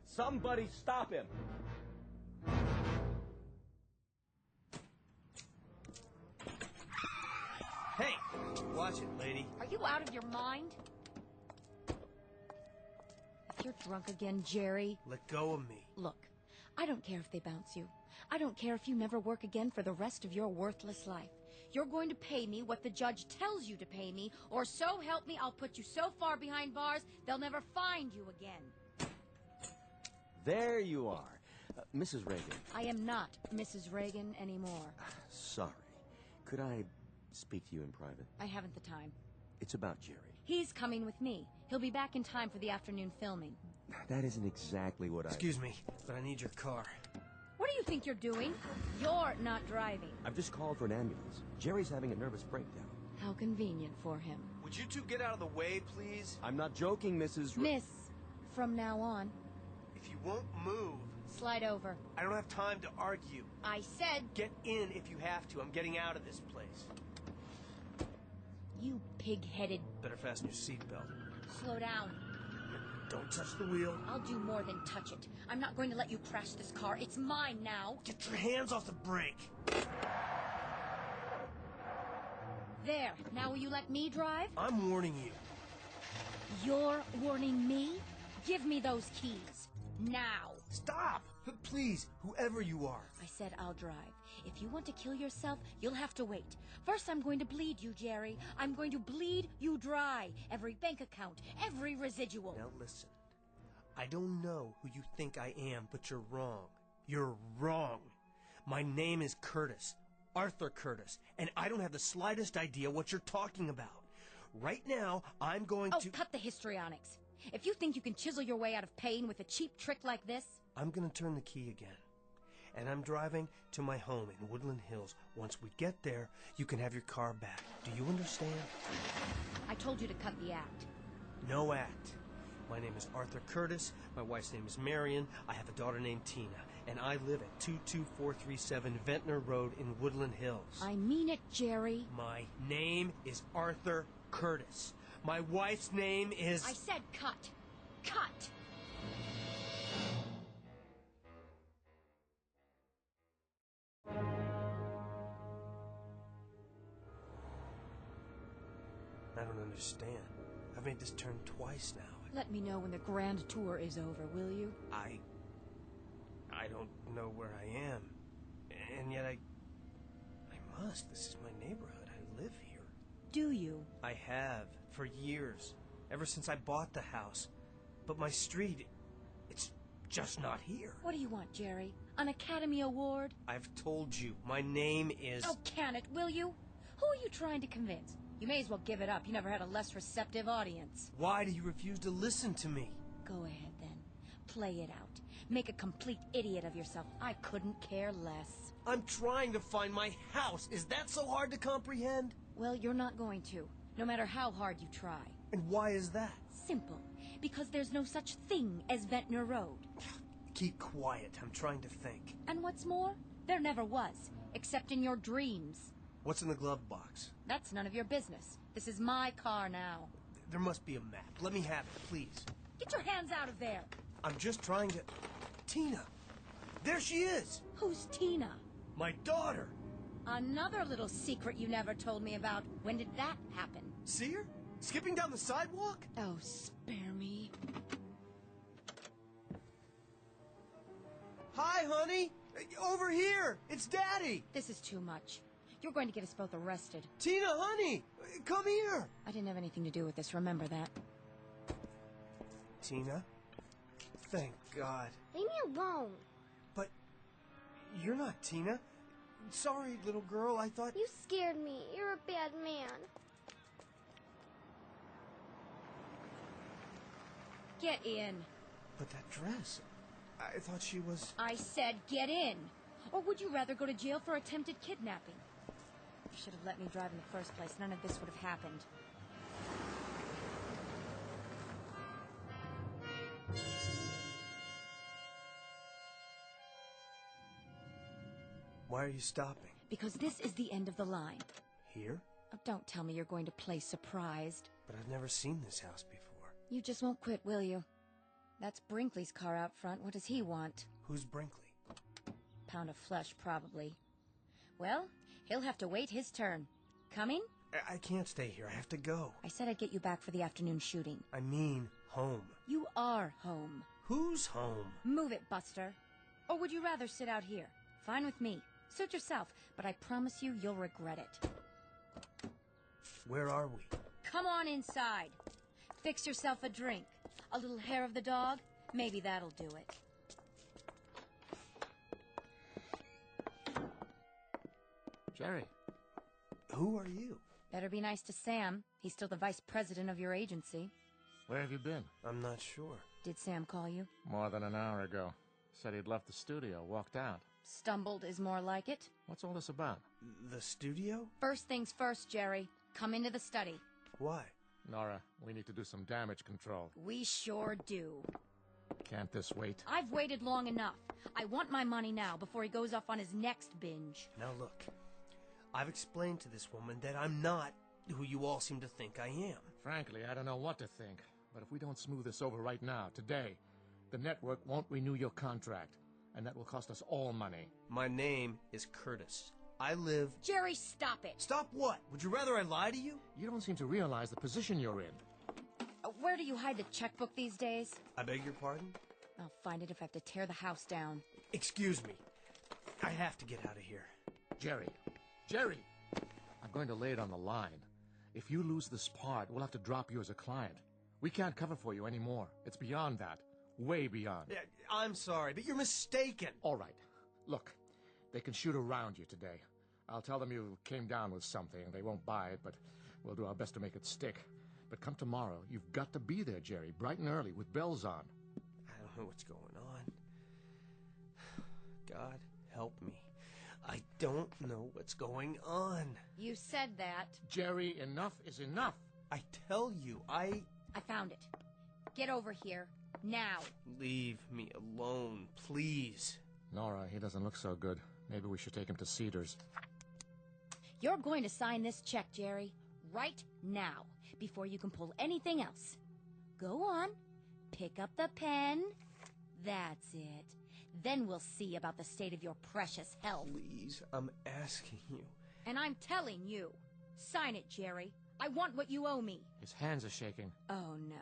somebody stop him. Hey, watch it, lady. Are you out of your mind? If you're drunk again, Jerry... Let go of me. Look, I don't care if they bounce you. I don't care if you never work again for the rest of your worthless life. You're going to pay me what the judge tells you to pay me, or so help me, I'll put you so far behind bars, they'll never find you again. There you are. Mrs. Reagan. I am not Mrs. Reagan anymore. Sorry. Could I speak to you in private? I haven't the time. It's about Jerry. He's coming with me. He'll be back in time for the afternoon filming. That isn't exactly what Excuse me, but I need your car. What do you think you're doing? You're not driving. I've just called for an ambulance. Jerry's having a nervous breakdown. How convenient for him. Would you two get out of the way, please? I'm not joking, Mrs. Miss, from now on. If you won't move... Slide over. I don't have time to argue. I said... Get in if you have to. I'm getting out of this place. You pig-headed... Better fasten your seatbelt. Slow down. Don't touch the wheel. I'll do more than touch it. I'm not going to let you crash this car. It's mine now. Get your hands off the brake. There. Now will you let me drive? I'm warning you. You're warning me? Give me those keys. Now. Stop! Please, whoever you are. I said I'll drive. If you want to kill yourself, you'll have to wait. First, I'm going to bleed you, Jerry. I'm going to bleed you dry. Every bank account, every residual. Now listen. I don't know who you think I am, but you're wrong. You're wrong. My name is Curtis. Arthur Curtis. And I don't have the slightest idea what you're talking about. Right now, I'm going to... Oh, cut the histrionics. If you think you can chisel your way out of pain with a cheap trick like this... I'm going to turn the key again. And I'm driving to my home in Woodland Hills. Once we get there, you can have your car back. Do you understand? I told you to cut the act. No act. My name is Arthur Curtis. My wife's name is Marion. I have a daughter named Tina. And I live at 22437 Ventnor Road in Woodland Hills. I mean it, Jerry. My name is Arthur Curtis. My wife's name is... I said cut. Cut. don't understand. I've made this turn twice now. Let me know when the grand tour is over, will you? I don't know where I am. And yet I must. This is my neighborhood. I live here. Do you? I have, for years. Ever since I bought the house. But my street, it's just not here. What do you want, Jerry? An Academy Award? I've told you, my name is... Oh, can it, will you? Who are you trying to convince? You may as well give it up. You never had a less receptive audience. Why do you refuse to listen to me? Go ahead, then. Play it out. Make a complete idiot of yourself. I couldn't care less. I'm trying to find my house. Is that so hard to comprehend? Well, you're not going to, no matter how hard you try. And why is that? Simple. Because there's no such thing as Ventnor Road. Keep quiet. I'm trying to think. And what's more, there never was, except in your dreams. What's in the glove box? That's none of your business. This is my car now. There must be a map. Let me have it, please. Get your hands out of there. I'm just trying to... Tina! There she is! Who's Tina? My daughter! Another little secret you never told me about. When did that happen? See her? Skipping down the sidewalk? Oh, spare me. Hi, honey! Over here! It's Daddy! This is too much. You're going to get us both arrested. Tina, honey! Come here! I didn't have anything to do with this, remember that. Tina? Thank God. Leave me alone. But you're not Tina. Sorry, little girl, I thought... You scared me. You're a bad man. Get in. But that dress... I thought she was... I said get in. Or would you rather go to jail for attempted kidnapping? You should have let me drive in the first place. None of this would have happened. Why are you stopping? Because this is the end of the line. Here? Oh, don't tell me you're going to play surprised. But I've never seen this house before. You just won't quit, will you? That's Brinkley's car out front. What does he want? Who's Brinkley? Pound of flesh, probably. Well, he'll have to wait his turn. Coming? I can't stay here. I have to go. I said I'd get you back for the afternoon shooting. I mean, home. You are home. Who's home? Move it, Buster. Or would you rather sit out here? Fine with me. Suit yourself, but I promise you you'll regret it. Where are we? Come on inside. Fix yourself a drink. A little hair of the dog? Maybe that'll do it. Jerry. Who are you? Better be nice to Sam. He's still the vice president of your agency. Where have you been? I'm not sure. Did Sam call you? More than an hour ago. Said he'd left the studio, walked out. Stumbled is more like it. What's all this about? The studio? First things first, Jerry. Come into the study. Why? Nora, we need to do some damage control. We sure do. Can't this wait? I've waited long enough. I want my money now before he goes off on his next binge. Now look, I've explained to this woman that I'm not who you all seem to think I am. Frankly, I don't know what to think. But if we don't smooth this over right now, today, the network won't renew your contract. And that will cost us all money. My name is Curtis. I live... Jerry, stop it! Stop what? Would you rather I lie to you? You don't seem to realize the position you're in. Where do you hide the checkbook these days? I beg your pardon? I'll find it if I have to tear the house down. Excuse me. I have to get out of here. Jerry! Jerry! I'm going to lay it on the line. If you lose this part, we'll have to drop you as a client. We can't cover for you anymore. It's beyond that. Way beyond. I'm sorry, but you're mistaken. All right. Look, they can shoot around you today. I'll tell them you came down with something. They won't buy it, but we'll do our best to make it stick. But come tomorrow, you've got to be there, Jerry, bright and early, with bells on. I don't know what's going on. God, help me. I don't know what's going on. You said that. Jerry, enough is enough. I tell you, I found it. Get over here. Now. Leave me alone, please. Nora, he doesn't look so good. Maybe we should take him to Cedars. You're going to sign this check, Jerry, right now, before you can pull anything else. Go on. Pick up the pen. That's it. Then we'll see about the state of your precious health. Please, I'm asking you. And I'm telling you. Sign it, Jerry. I want what you owe me. His hands are shaking. Oh, no.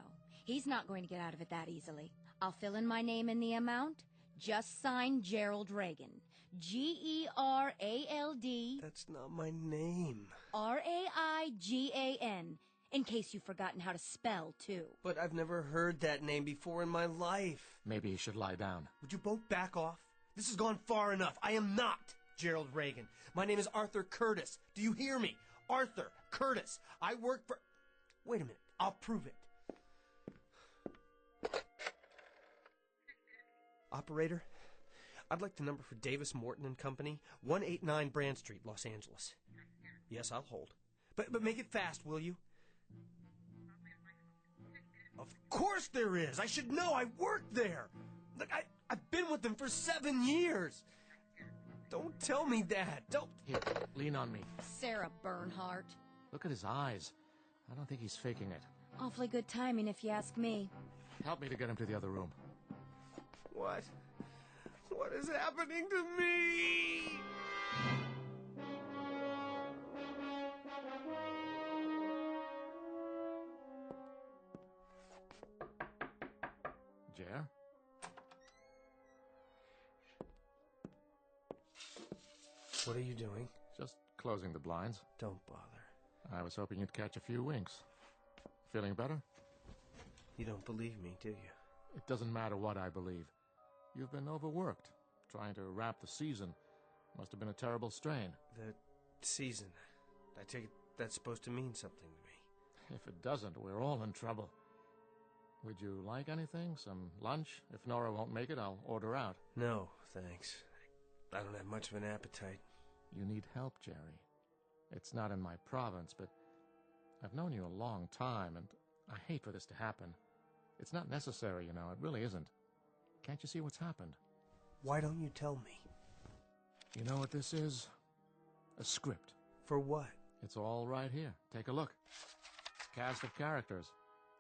He's not going to get out of it that easily. I'll fill in my name in the amount. Just sign Gerald Reagan. Gerald. That's not my name. Raigan. In case you've forgotten how to spell, too. But I've never heard that name before in my life. Maybe you should lie down. Would you both back off? This has gone far enough. I am not Gerald Reagan. My name is Arthur Curtis. Do you hear me? Arthur Curtis. I work for... Wait a minute. I'll prove it. Operator, I'd like the number for Davis Morton and Company, 189 Brand Street, Los Angeles. Yes, I'll hold. But make it fast, will you? Of course there is. I should know. I worked there. Look, I've been with them for 7 years. Don't tell me that. Don't. Here, lean on me. Sarah Bernhardt. Look at his eyes. I don't think he's faking it. Awfully good timing, if you ask me. Help me to get him to the other room. What? What is happening to me? Jer? What are you doing? Just closing the blinds. Don't bother. I was hoping you'd catch a few winks. Feeling better? You don't believe me, do you? It doesn't matter what I believe. You've been overworked, trying to wrap the season. Must have been a terrible strain. The season. I take it that's supposed to mean something to me. If it doesn't, we're all in trouble. Would you like anything? Some lunch? If Nora won't make it, I'll order out. No, thanks. I don't have much of an appetite. You need help, Jerry. It's not in my province, but I've known you a long time, and I hate for this to happen. It's not necessary, you know. It really isn't. Can't you see what's happened? Why don't you tell me? You know what this is? A script. For what? It's all right here. Take a look. Cast of characters.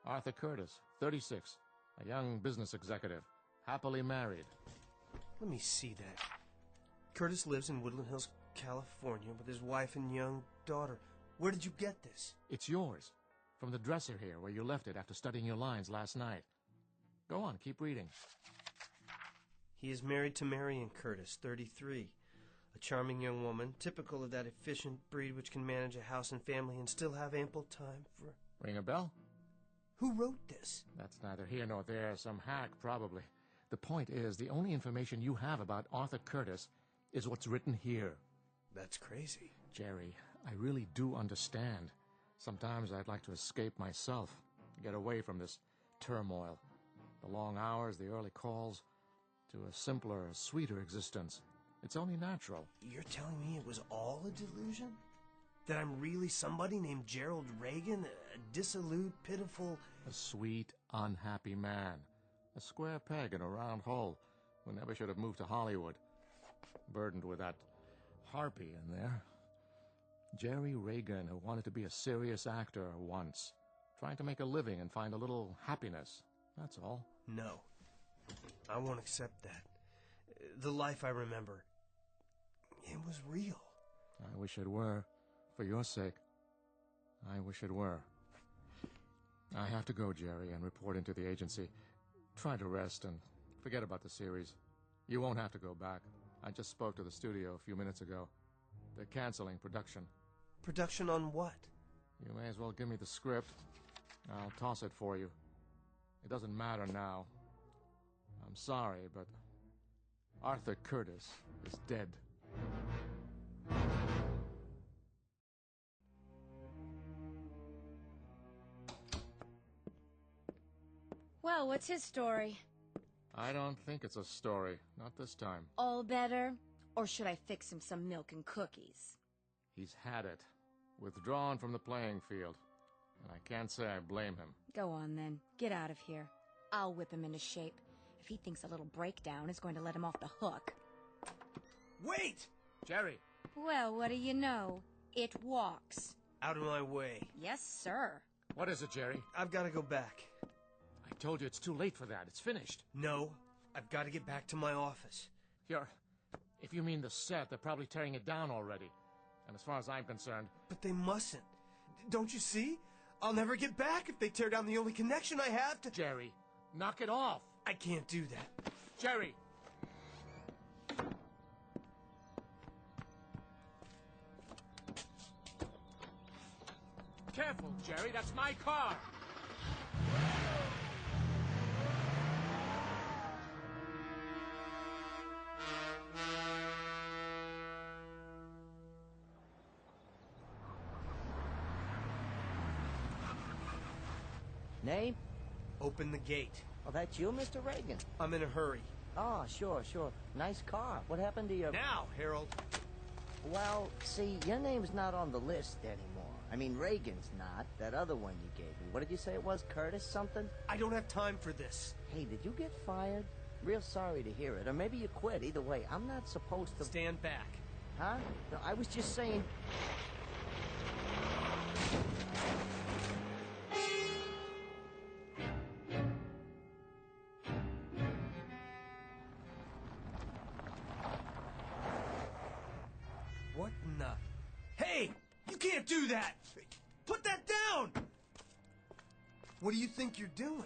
Arthur Curtis, 36. A young business executive. Happily married. Let me see that. Curtis lives in Woodland Hills, California, with his wife and young daughter. Where did you get this? It's yours. From the dresser here, where you left it after studying your lines last night. Go on, keep reading. He is married to Marion Curtis, 33. A charming young woman, typical of that efficient breed which can manage a house and family and still have ample time for... Ring a bell? Who wrote this? That's neither here nor there. Some hack, probably. The point is, the only information you have about Arthur Curtis is what's written here. That's crazy. Jerry, I really do understand. Sometimes I'd like to escape myself, get away from this turmoil. The long hours, the early calls, to a simpler, sweeter existence. It's only natural. You're telling me it was all a delusion? That I'm really somebody named Gerald Reagan? A dissolute, pitiful... A sweet, unhappy man. A square peg in a round hole who never should have moved to Hollywood. Burdened with that harpy in there. Jerry Reagan, who wanted to be a serious actor once. Trying to make a living and find a little happiness. That's all. No. I won't accept that. The life I remember, it was real. I wish it were. For your sake. I wish it were. I have to go, Jerry, and report into the agency. Try to rest and forget about the series. You won't have to go back. I just spoke to the studio a few minutes ago. They're canceling production. Production on what? You may as well give me the script. I'll toss it for you. It doesn't matter now. I'm sorry, but Arthur Curtis is dead. Well, what's his story? I don't think it's a story. Not this time. All better? Or should I fix him some milk and cookies? He's had it. Withdrawn from the playing field. And I can't say I blame him. Go on, then. Get out of here. I'll whip him into shape. If he thinks a little breakdown is going to let him off the hook. Wait! Jerry! Well, what do you know? It walks. Out of my way. Yes, sir. What is it, Jerry? I've got to go back. I told you it's too late for that. It's finished. No, I've got to get back to my office. If you mean the set, they're probably tearing it down already. And as far as I'm concerned... But they mustn't. Don't you see? I'll never get back if they tear down the only connection I have to... Jerry, knock it off. I can't do that. Jerry! Careful, Jerry, that's my car! Name? Open the gate. Oh, that's you, Mr. Reagan? I'm in a hurry. Oh, sure. Nice car. What happened to your... Now, Harold. Well, see, your name's not on the list anymore. I mean, Reagan's not. That other one you gave me. What did you say it was? Curtis something? I don't have time for this. Hey, did you get fired? Real sorry to hear it. Or maybe you quit. Either way, I'm not supposed to... Stand back. Huh? No, I was just saying... What in the... Hey! You can't do that! Put that down! What do you think you're doing?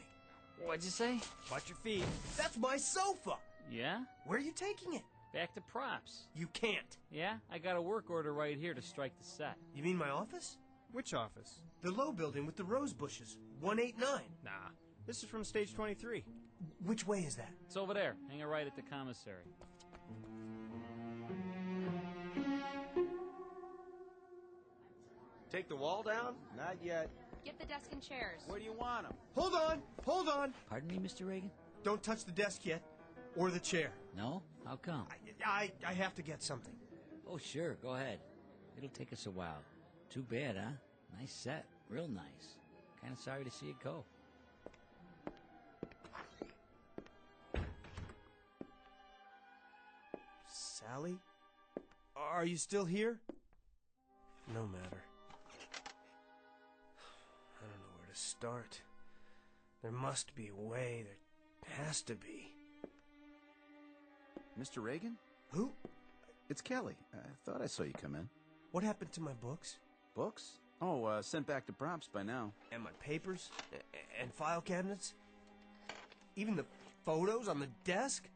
What'd you say? Watch your feet. That's my sofa! Yeah? Where are you taking it? Back to props. You can't. Yeah? I got a work order right here to strike the set. You mean my office? Which office? The low building with the rose bushes. 189. Nah, this is from stage 23. Which way is that? It's over there. Hang a right at the commissary. Take the wall down? Not yet. Get the desk and chairs. Where do you want them? Hold on! Pardon me, Mr. Reagan? Don't touch the desk yet. Or the chair. No? How come? I have to get something. Oh, sure. Go ahead. It'll take us a while. Too bad, huh? Nice set. Real nice. Kind of sorry to see it go. Sally? Are you still here? No matter. I don't know where to start. There must be a way. There has to be. Mr. Reagan? Who? It's Kelly. I thought I saw you come in. What happened to my books? Books? Oh, sent back to props by now. And my papers? And file cabinets? Even the photos on the desk?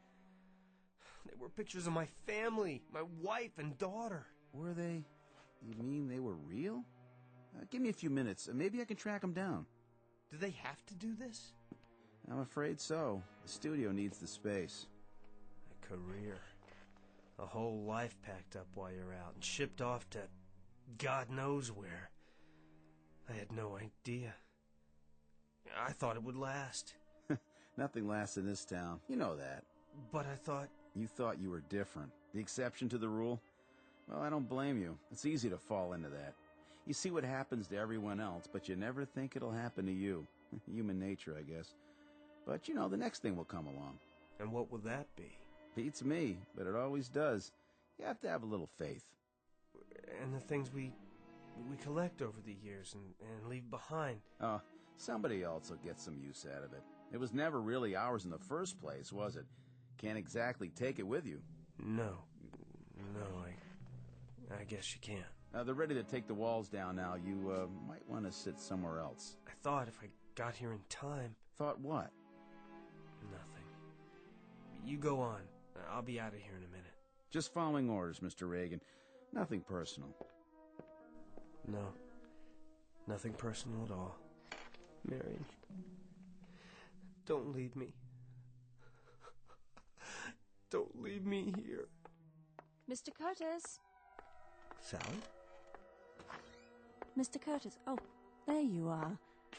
They were pictures of my family, my wife and daughter. Were they? You mean they were real? Give me a few minutes. Maybe I can track them down. Do they have to do this? I'm afraid so. The studio needs the space. A career. A whole life packed up while you're out and shipped off to God knows where. I had no idea. I thought it would last. Nothing lasts in this town. You know that. But I thought... You thought you were different. The exception to the rule? Well, I don't blame you. It's easy to fall into that. You see what happens to everyone else, but you never think it'll happen to you. Human nature, I guess. But, you know, the next thing will come along. And what will that be? Beats me, but it always does. You have to have a little faith. And the things we collect over the years and leave behind. Oh, somebody else will get some use out of it. It was never really ours in the first place, was it? Can't exactly take it with you. No, I guess you can't. They're ready to take the walls down now. You might want to sit somewhere else. I thought if I got here in time... Thought what? Nothing. You go on. I'll be out of here in a minute. Just following orders, Mr. Reagan. Nothing personal. No. Nothing personal at all. Marion, don't leave me. Don't leave me here. Mr. Curtis? Sally? Mr. Curtis, oh, there you are.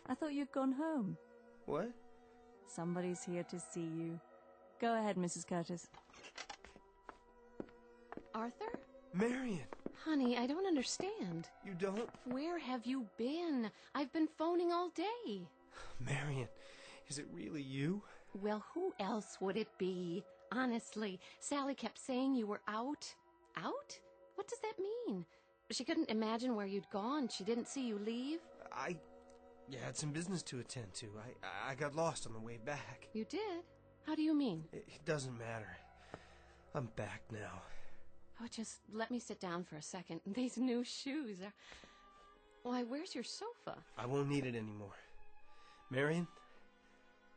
I thought you'd gone home. What? Somebody's here to see you. Go ahead, Mrs. Curtis. Arthur? Marion! Honey, I don't understand. You don't? Where have you been? I've been phoning all day. Marion, is it really you? Well, who else would it be? Honestly, Sally kept saying you were out. Out? What does that mean? She couldn't imagine where you'd gone. She didn't see you leave. I had some business to attend to. I got lost on the way back. You did? How do you mean? It doesn't matter. I'm back now. Oh, just let me sit down for a second. These new shoes are... Why, where's your sofa? I won't need it anymore. Marion,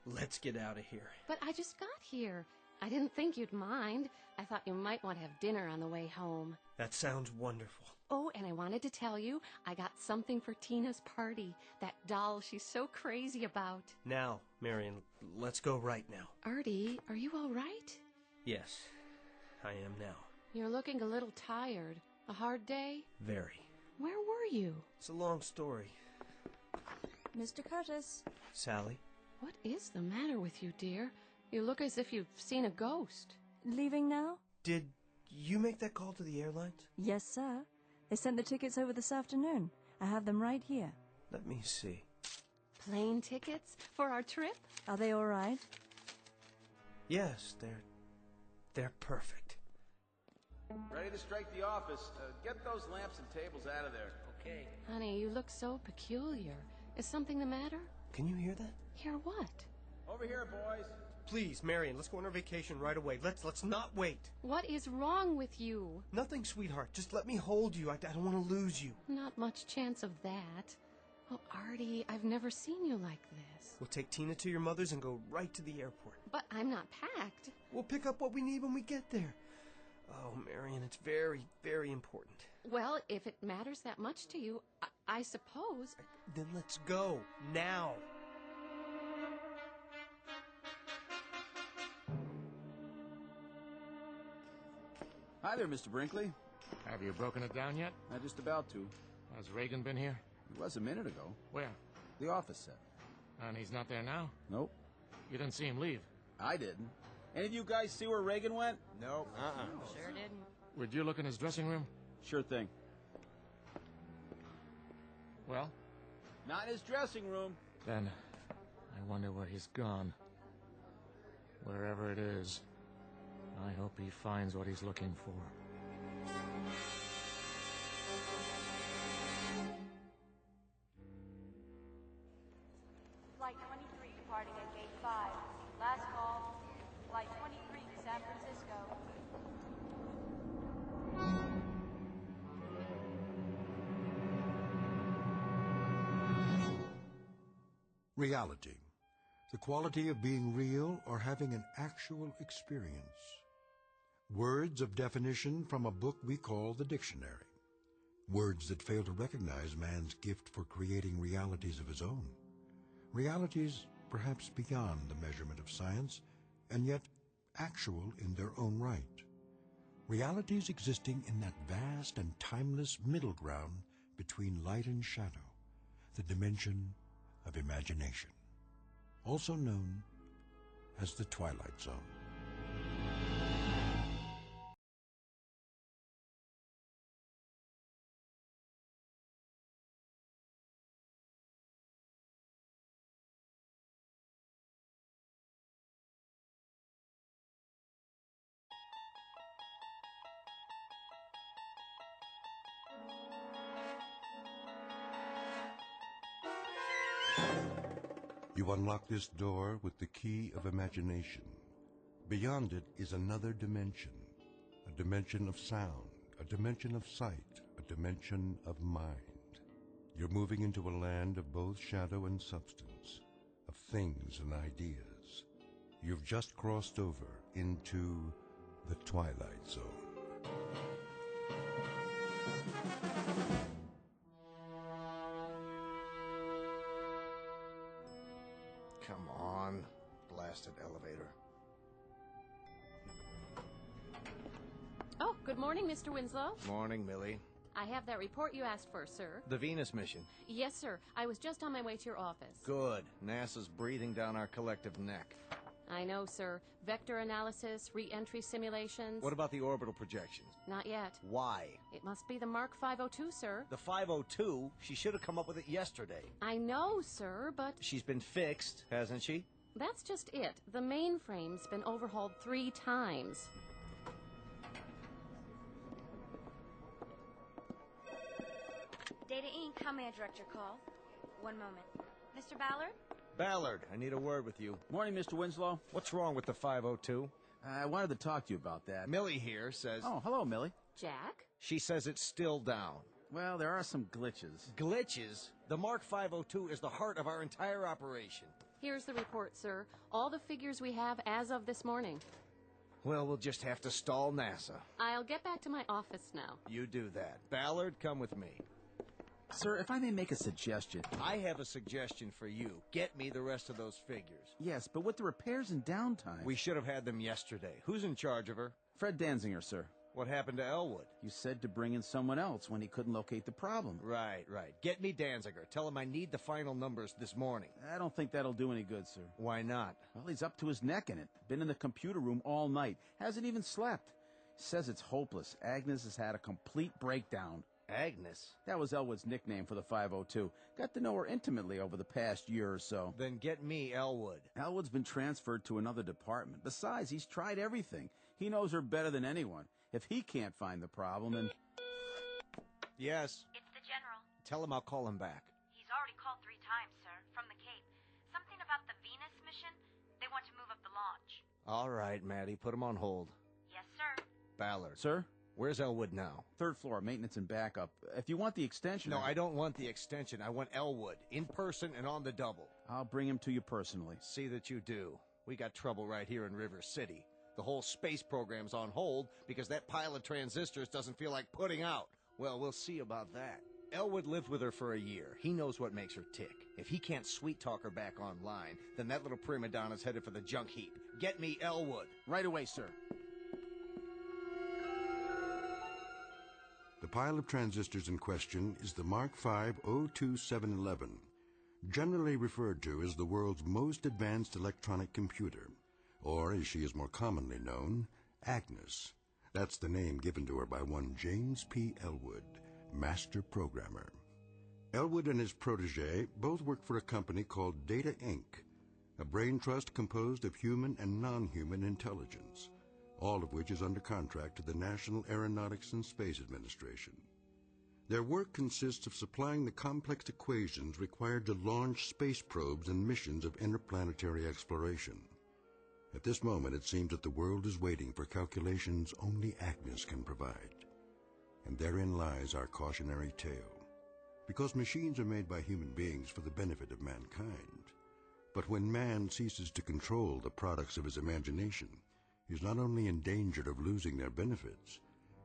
let's get out of here. But I just got here. I didn't think you'd mind. I thought you might want to have dinner on the way home. That sounds wonderful. Oh, and I wanted to tell you, I got something for Tina's party. That doll she's so crazy about. Now, Marion, let's go right now. Artie, are you all right? Yes, I am now. You're looking a little tired. A hard day? Very. Where were you? It's a long story. Mr. Curtis. Sally? What is the matter with you, dear? You look as if you've seen a ghost. Leaving now? Did you make that call to the airlines? Yes, sir. They sent the tickets over this afternoon. I have them right here. Let me see. Plane tickets for our trip? Are they all right? Yes, they're perfect. Ready to strike the office. Get those lamps and tables out of there. Okay. Honey, you look so peculiar. Is something the matter? Can you hear that? Hear what? Over here, boys. Please, Marion, let's go on our vacation right away. Let's not wait. What is wrong with you? Nothing, sweetheart. Just let me hold you. I don't want to lose you. Not much chance of that. Oh, Artie, I've never seen you like this. We'll take Tina to your mother's and go right to the airport. But I'm not packed. We'll pick up what we need when we get there. Oh, Marion, it's very, very important. Well, if it matters that much to you, I suppose. Then let's go. Now. Hi there, Mr. Brinkley. Have you broken it down yet? Not just about to. Has Reagan been here? He was a minute ago. Where? The office set. And he's not there now? Nope. You didn't see him leave? I didn't. Any of you guys see where Reagan went? Nope. Sure didn't. Would you look in his dressing room? Sure thing. Well? Not in his dressing room. Then, I wonder where he's gone. Wherever it is, I hope he finds what he's looking for. Flight 23 departing at gate 5. Last call. Flight 23 to San Francisco. Reality. The quality of being real or having an actual experience. Words of definition from a book we call the dictionary. Words that fail to recognize man's gift for creating realities of his own. Realities perhaps beyond the measurement of science, and yet actual in their own right. Realities existing in that vast and timeless middle ground between light and shadow, the dimension of imagination, also known as the Twilight Zone. You unlock this door with the key of imagination. Beyond it is another dimension, a dimension of sound, a dimension of sight, a dimension of mind. You're moving into a land of both shadow and substance, of things and ideas. You've just crossed over into the Twilight Zone. Come on, blasted elevator. Oh, good morning, Mr. Winslow. Morning, Millie. I have that report you asked for, sir. The Venus mission. Yes, sir. I was just on my way to your office. Good. NASA's breathing down our collective neck. I know, sir. Vector analysis, re-entry simulations. What about the orbital projections? Not yet. Why? It must be the Mark 502, sir. The 502? She should have come up with it yesterday. I know, sir, but... She's been fixed, hasn't she? That's just it. The mainframe's been overhauled 3 times. Data Inc., how may I direct your call? One moment. Mr. Ballard? Ballard, I need a word with you. Morning, Mr. Winslow. What's wrong with the 502? I wanted to talk to you about that. Millie here says... Oh, hello, Millie. Jack? She says it's still down. Well, there are some glitches. Glitches? The Mark 502 is the heart of our entire operation. Here's the report, sir. All the figures we have as of this morning. Well, we'll just have to stall NASA. I'll get back to my office now. You do that. Ballard, come with me. Sir, if I may make a suggestion. I have a suggestion for you. Get me the rest of those figures. Yes, but with the repairs and downtime... We should have had them yesterday. Who's in charge of her? Fred Danziger, sir. What happened to Elwood? You said to bring in someone else when he couldn't locate the problem. Right. Get me Danziger. Tell him I need the final numbers this morning. I don't think that'll do any good, sir. Why not? Well, he's up to his neck in it. Been in the computer room all night. Hasn't even slept. Says it's hopeless. Agnes has had a complete breakdown. Agnes? That was Elwood's nickname for the 502. Got to know her intimately over the past year or so. Then get me Elwood. Elwood's been transferred to another department. Besides, he's tried everything. He knows her better than anyone. If he can't find the problem, then... Yes? It's the General. Tell him I'll call him back. He's already called 3 times, sir, from the Cape. Something about the Venus mission. They want to move up the launch. All right, Maddie, put him on hold. Yes, sir. Ballard. Sir? Where's Elwood now? 3rd floor, maintenance and backup. If you want the extension... No, I don't want the extension. I want Elwood, in person and on the double. I'll bring him to you personally. See that you do. We got trouble right here in River City. The whole space program's on hold because that pile of transistors doesn't feel like putting out. Well, we'll see about that. Elwood lived with her for a year. He knows what makes her tick. If he can't sweet-talk her back online, then that little prima donna's headed for the junk heap. Get me Elwood. Right away, sir. The pile of transistors in question is the Mark V 02711, generally referred to as the world's most advanced electronic computer, or, as she is more commonly known, Agnes. That's the name given to her by one James P. Elwood, master programmer. Elwood and his protege both work for a company called Data Inc., a brain trust composed of human and non-human intelligence, all of which is under contract to the National Aeronautics and Space Administration. Their work consists of supplying the complex equations required to launch space probes and missions of interplanetary exploration. At this moment, it seems that the world is waiting for calculations only Agnes can provide. And therein lies our cautionary tale. Because machines are made by human beings for the benefit of mankind. But when man ceases to control the products of his imagination, he is not only in danger of losing their benefits,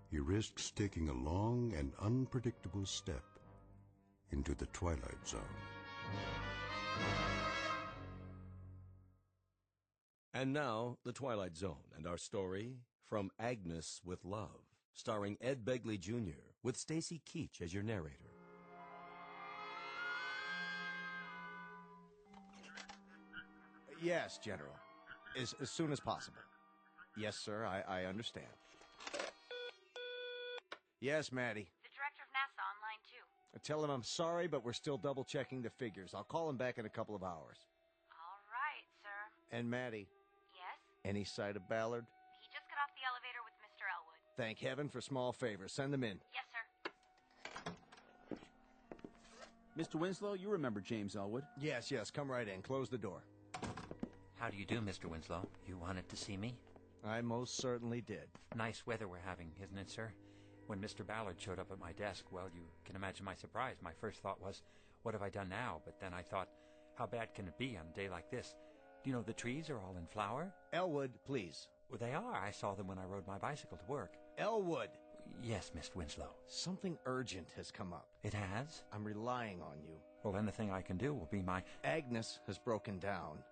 he risks taking a long and unpredictable step into the Twilight Zone. And now, The Twilight Zone, and our story, From Agnes with Love, starring Ed Begley Jr., with Stacy Keach as your narrator. Yes, General. As soon as possible. Yes, sir, I understand. Yes, Maddie. The director of NASA online, too. Tell him I'm sorry, but we're still double-checking the figures. I'll call him back in a couple of hours. All right, sir. And Maddie. Yes? Any sight of Ballard? He just got off the elevator with Mr. Elwood. Thank heaven for small favors. Send them in. Yes, sir. Mr. Winslow, you remember James Elwood? Yes, come right in. Close the door. How do you do, Mr. Winslow? You wanted to see me? I most certainly did. Nice weather we're having, isn't it, sir? When Mr. Ballard showed up at my desk, well, you can imagine my surprise. My first thought was, what have I done now? But then I thought, how bad can it be on a day like this? Do you know the trees are all in flower? Elwood, please. Well, they are. I saw them when I rode my bicycle to work. Elwood! Yes, Mr. Winslow. Something urgent has come up. It has? I'm relying on you. Well, then the thing I can do will be my... Agnes has broken down.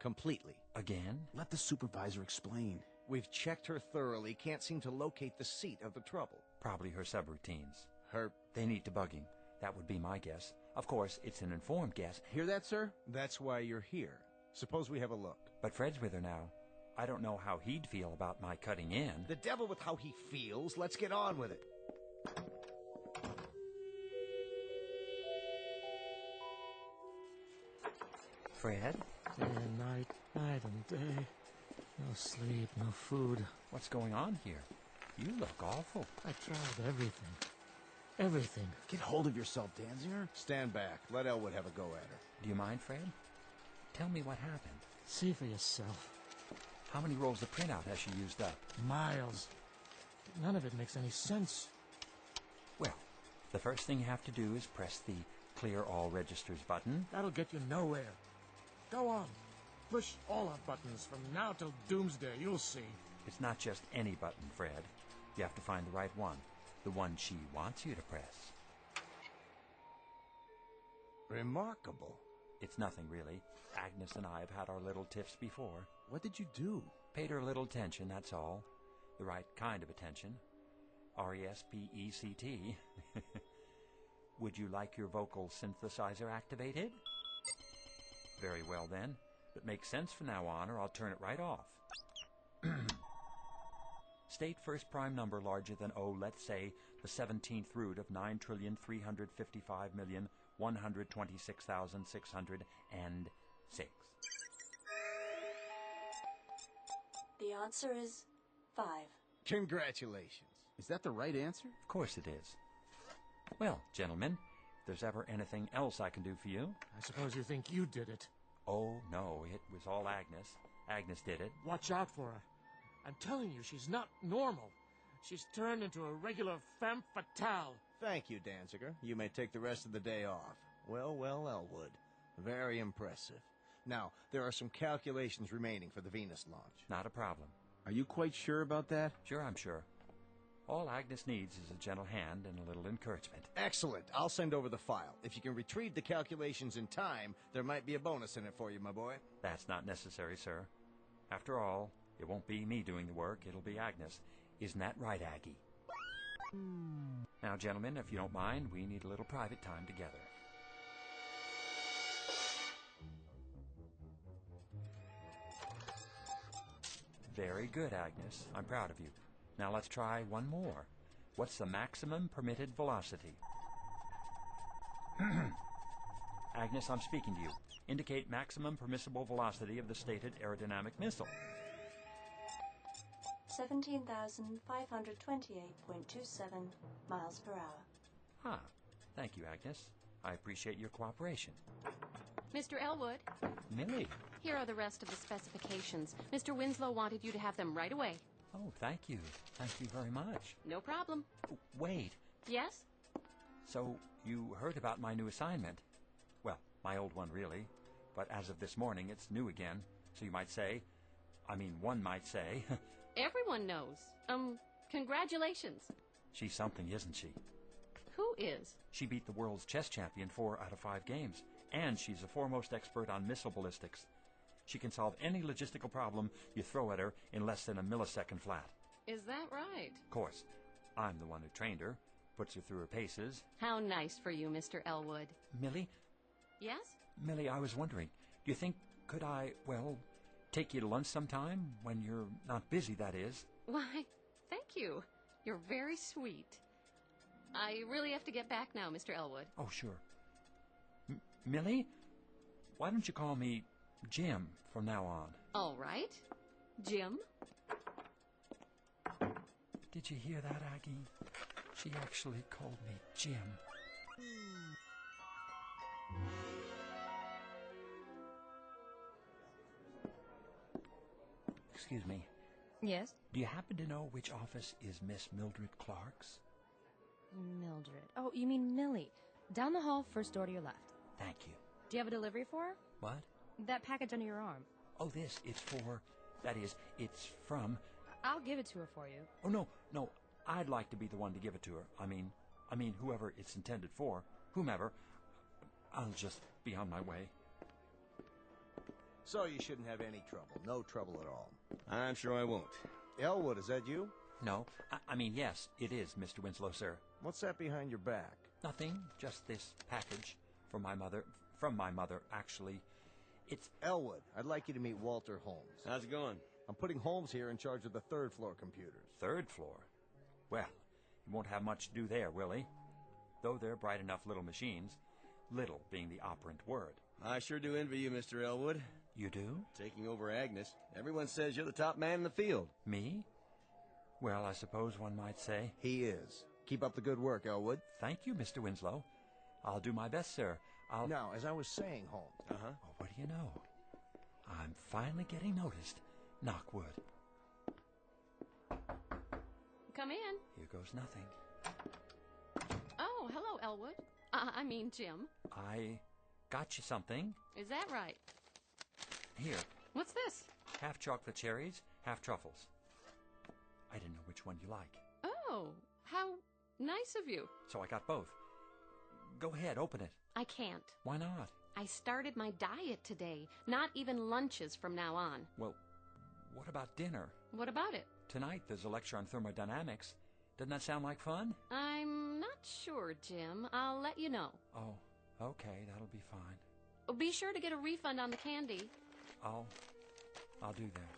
Completely. Again? Let the supervisor explain. We've checked her thoroughly. Can't seem to locate the seat of the trouble. Probably her subroutines. Her... They need debugging. That would be my guess. Of course, it's an informed guess. Hear that, sir? That's why you're here. Suppose we have a look. But Fred's with her now. I don't know how he'd feel about my cutting in. The devil with how he feels. Let's get on with it. Fred? Day and night, night and day. No sleep, no food. What's going on here? You look awful. I tried everything. Everything. Get hold of yourself, Danziger. Stand back. Let Elwood have a go at her. Do you mind, Fred? Tell me what happened. See for yourself. How many rolls of printout has she used up? Miles. None of it makes any sense. Well, The first thing you have to do is press the Clear All Registers button. That'll get you nowhere. Go on. Push all our buttons from now till doomsday. You'll see. It's not just any button, Fred. You have to find the right one. The one she wants you to press. Remarkable. It's nothing, really. Agnes and I have had our little tiffs before. What did you do? Paid her a little attention, that's all. The right kind of attention. R-E-S-P-E-C-T. Would you like your vocal synthesizer activated? Very well, then. But make sense from now on, or I'll turn it right off. State first prime number larger than, let's say, the 17th root of 9,355,126,606. The answer is 5. Congratulations. Is that the right answer? Of course it is. Well, gentlemen, if there's ever anything else I can do for you... I suppose you think you did it. Oh, no, it was all Agnes. Agnes did it. Watch out for her. I'm telling you, she's not normal. She's turned into a regular femme fatale. Thank you, Danziger. You may take the rest of the day off. Well, well, Elwood. Very impressive. Now, there are some calculations remaining for the Venus launch. Not a problem. Are you quite sure about that? Sure, I'm sure. All Agnes needs is a gentle hand and a little encouragement. Excellent. I'll send over the file. If you can retrieve the calculations in time, there might be a bonus in it for you, my boy. That's not necessary, sir. After all, it won't be me doing the work, it'll be Agnes. Isn't that right, Aggie? Now, gentlemen, if you don't mind, we need a little private time together. Very good, Agnes. I'm proud of you. Now let's try one more. What's the maximum permitted velocity? Agnes, I'm speaking to you. Indicate maximum permissible velocity of the stated aerodynamic missile. 17,528.27 miles per hour. Ah, thank you, Agnes. I appreciate your cooperation. Mr. Elwood, Millie. here are the rest of the specifications. Mr. Winslow wanted you to have them right away. Oh, thank you. Thank you very much. No problem. Oh, wait. Yes? So, you heard about my new assignment? Well, my old one, really. But as of this morning, it's new again. So you might say... one might say... Everyone knows. Congratulations. She's something, isn't she? Who is? She beat the world's chess champion 4 out of 5 games. And she's a foremost expert on missile ballistics. She can solve any logistical problem you throw at her in less than a millisecond flat. Is that right? Of course. I'm the one who trained her, puts her through her paces. How nice for you, Mr. Elwood. Millie? Yes? Millie, I was wondering, do you think, could I, take you to lunch sometime? When you're not busy, that is. Why, thank you. You're very sweet. I really have to get back now, Mr. Elwood. Oh, sure. Millie, why don't you call me Jim from now on? All right. Jim? Did you hear that, Aggie? She actually called me Jim. Excuse me. Yes? Do you happen to know which office is Miss Mildred Clark's? Mildred. Oh, you mean Millie. Down the hall, first door to your left. Thank you. Do you have a delivery for her? What? That package under your arm. Oh, this. It's for... That is, it's from... I'll give it to her for you. Oh, no. I'd like to be the one to give it to her. I mean, whoever it's intended for. Whomever. I'll just be on my way. So you shouldn't have any trouble. No trouble at all. I'm sure I won't. Elwood, is that you? No. Yes, it is, Mr. Winslow, sir. What's that behind your back? Nothing. Just this package from my mother. From my mother, actually. It's... Elwood, I'd like you to meet Walter Holmes. How's it going? I'm putting Holmes here in charge of the third-floor computers. Third floor? Well, he won't have much to do there, will he? Though they're bright enough little machines. Little being the operant word. I sure do envy you, Mr. Elwood. You do? Taking over Agnes. Everyone says you're the top man in the field. Me? Well, I suppose one might say. He is. Keep up the good work, Elwood. Thank you, Mr. Winslow. I'll do my best, sir. Now, as I was saying, Holmes... Oh, what do you know? I'm finally getting noticed. Knock wood. Come in. Here goes nothing. Oh, hello, Elwood. Jim. I got you something. Is that right? Here. What's this? Half chocolate cherries, half truffles. I didn't know which one you like. Oh, how nice of you. So I got both. Go ahead, open it. I can't. Why not? I started my diet today. Not even lunches from now on. Well, what about dinner? What about it? Tonight there's a lecture on thermodynamics. Doesn't that sound like fun? I'm not sure, Jim. I'll let you know. Oh, okay, that'll be fine. Be sure to get a refund on the candy. I'll do that.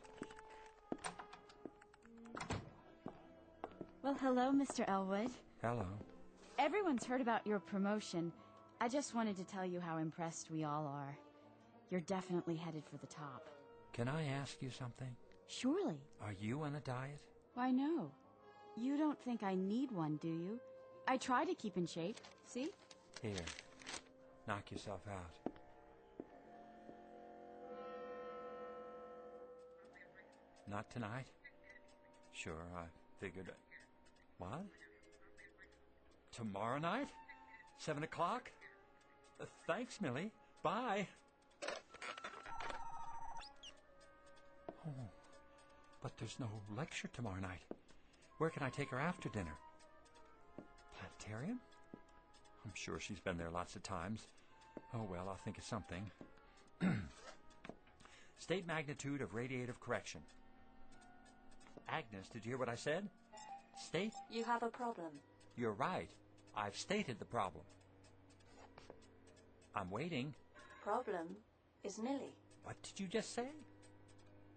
Well, hello, Mr. Elwood. Hello. Everyone's heard about your promotion. I just wanted to tell you how impressed we all are. You're definitely headed for the top. Can I ask you something? Surely. Are you on a diet? Why, no. You don't think I need one, do you? I try to keep in shape. See? Here. Knock yourself out. Not tonight? Sure, I figured. What? Tomorrow night? 7 o'clock? Thanks, Millie. Bye. Oh, but there's no lecture tomorrow night. Where can I take her after dinner? Planetarium? I'm sure she's been there lots of times. Oh, well, I'll think of something. State magnitude of radiative correction. Agnes, did you hear what I said? State? You have a problem. You're right. I've stated the problem. I'm waiting. Problem is Millie. What did you just say?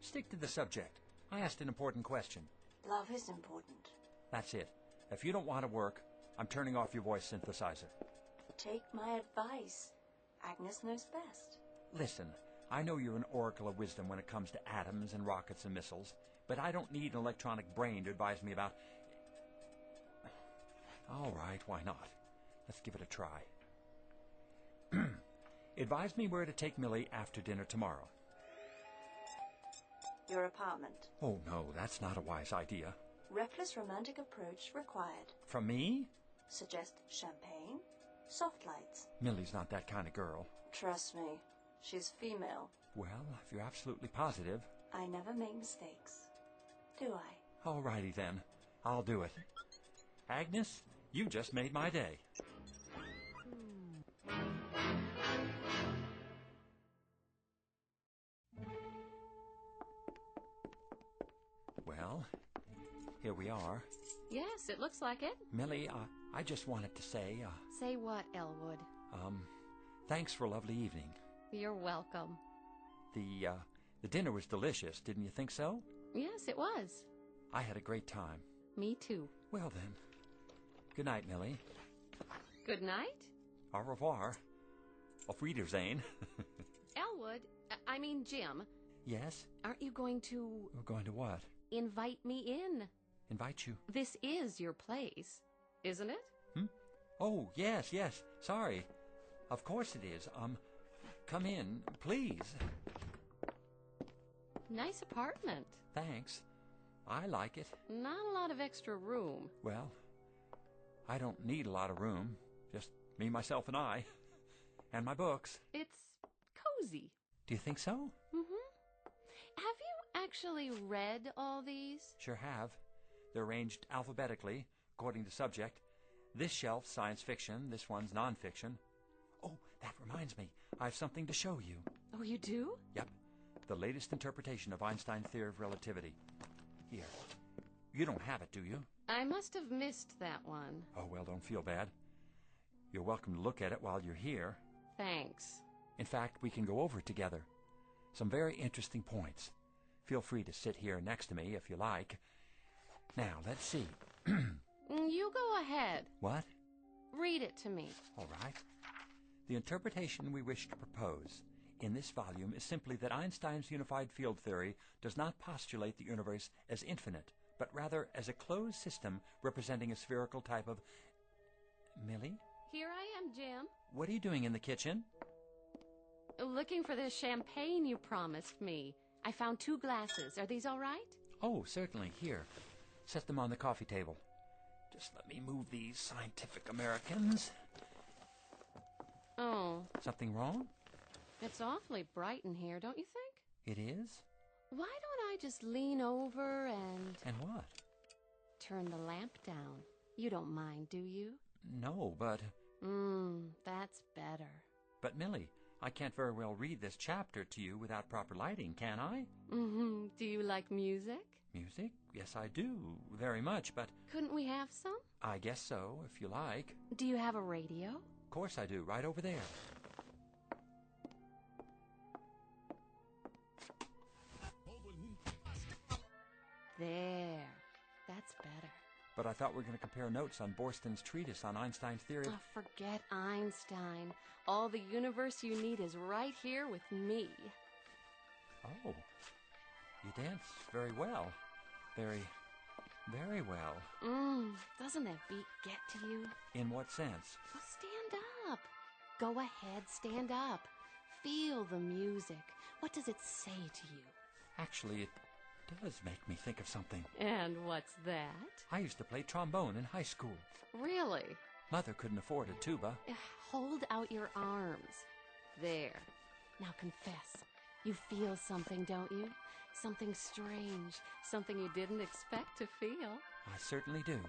Stick to the subject. I asked an important question. Love is important. That's it. If you don't want to work, I'm turning off your voice synthesizer. Take my advice. Agnes knows best. Listen, I know you're an oracle of wisdom when it comes to atoms and rockets and missiles, but I don't need an electronic brain to advise me about... All right, why not? Let's give it a try. Advise me where to take Millie after dinner tomorrow. Your apartment. Oh, no, that's not a wise idea. Reckless romantic approach required. From me? Suggest champagne, soft lights. Millie's not that kind of girl. Trust me, she's female. Well, if you're absolutely positive... I never make mistakes. Do I? All righty then. I'll do it. Agnes, you just made my day. Well, here we are. Yes, it looks like it. Millie, I just wanted to say... Say what, Elwood? Thanks for a lovely evening. You're welcome. The dinner was delicious, didn't you think so? Yes, it was. I had a great time. Me too. Well then. Good night, Millie. Good night. Au revoir. Auf Wiedersehen. Elwood, Jim. Yes? Aren't you going to... We're going to what? Invite me in. Invite you? This is your place, isn't it? Oh, yes. Sorry. Of course it is. Come in, please. Nice apartment. Thanks. I like it. Not a lot of extra room. Well, I don't need a lot of room. Just me, myself, and I. And my books. It's cozy. Do you think so? Have you actually read all these? Sure have. They're arranged alphabetically, according to subject. This shelf's science fiction, this one's nonfiction. Oh, that reminds me. I have something to show you. Oh, you do? Yep. The latest interpretation of Einstein's theory of relativity. Here. You don't have it, do you? I must have missed that one. Oh, well, don't feel bad. You're welcome to look at it while you're here. Thanks. In fact, we can go over it together. Some very interesting points. Feel free to sit here next to me if you like. Now, let's see. You go ahead. What? Read it to me. All right. The interpretation we wish to propose in this volume is simply that Einstein's unified field theory does not postulate the universe as infinite, but rather as a closed system representing a spherical type of... Millie? Here I am, Jim. What are you doing in the kitchen? Looking for the champagne you promised me. I found 2 glasses. Are these all right? Oh, certainly. Here. Set them on the coffee table. Just let me move these Scientific Americans. Oh. Something wrong? It's awfully bright in here, don't you think? It is? Why don't I just lean over and... And what? Turn the lamp down. You don't mind, do you? No, but... That's better. But, Millie, I can't very well read this chapter to you without proper lighting, can I? Do you like music? Music? Yes, I do. Very much, but... Couldn't we have some? I guess so, if you like. Do you have a radio? Of course I do, right over there. There. That's better. But I thought we were going to compare notes on Borston's treatise on Einstein's theory of... Oh, forget Einstein. All the universe you need is right here with me. Oh. You dance very well. Very well. Doesn't that beat get to you? In what sense? Well, stand up. Go ahead, stand up. Feel the music. What does it say to you? Actually, it does make me think of something. And what's that? I used to play trombone in high school. Really? Mother couldn't afford a tuba. Hold out your arms. There. Now confess. You feel something, don't you? Something strange. Something you didn't expect to feel. I certainly do.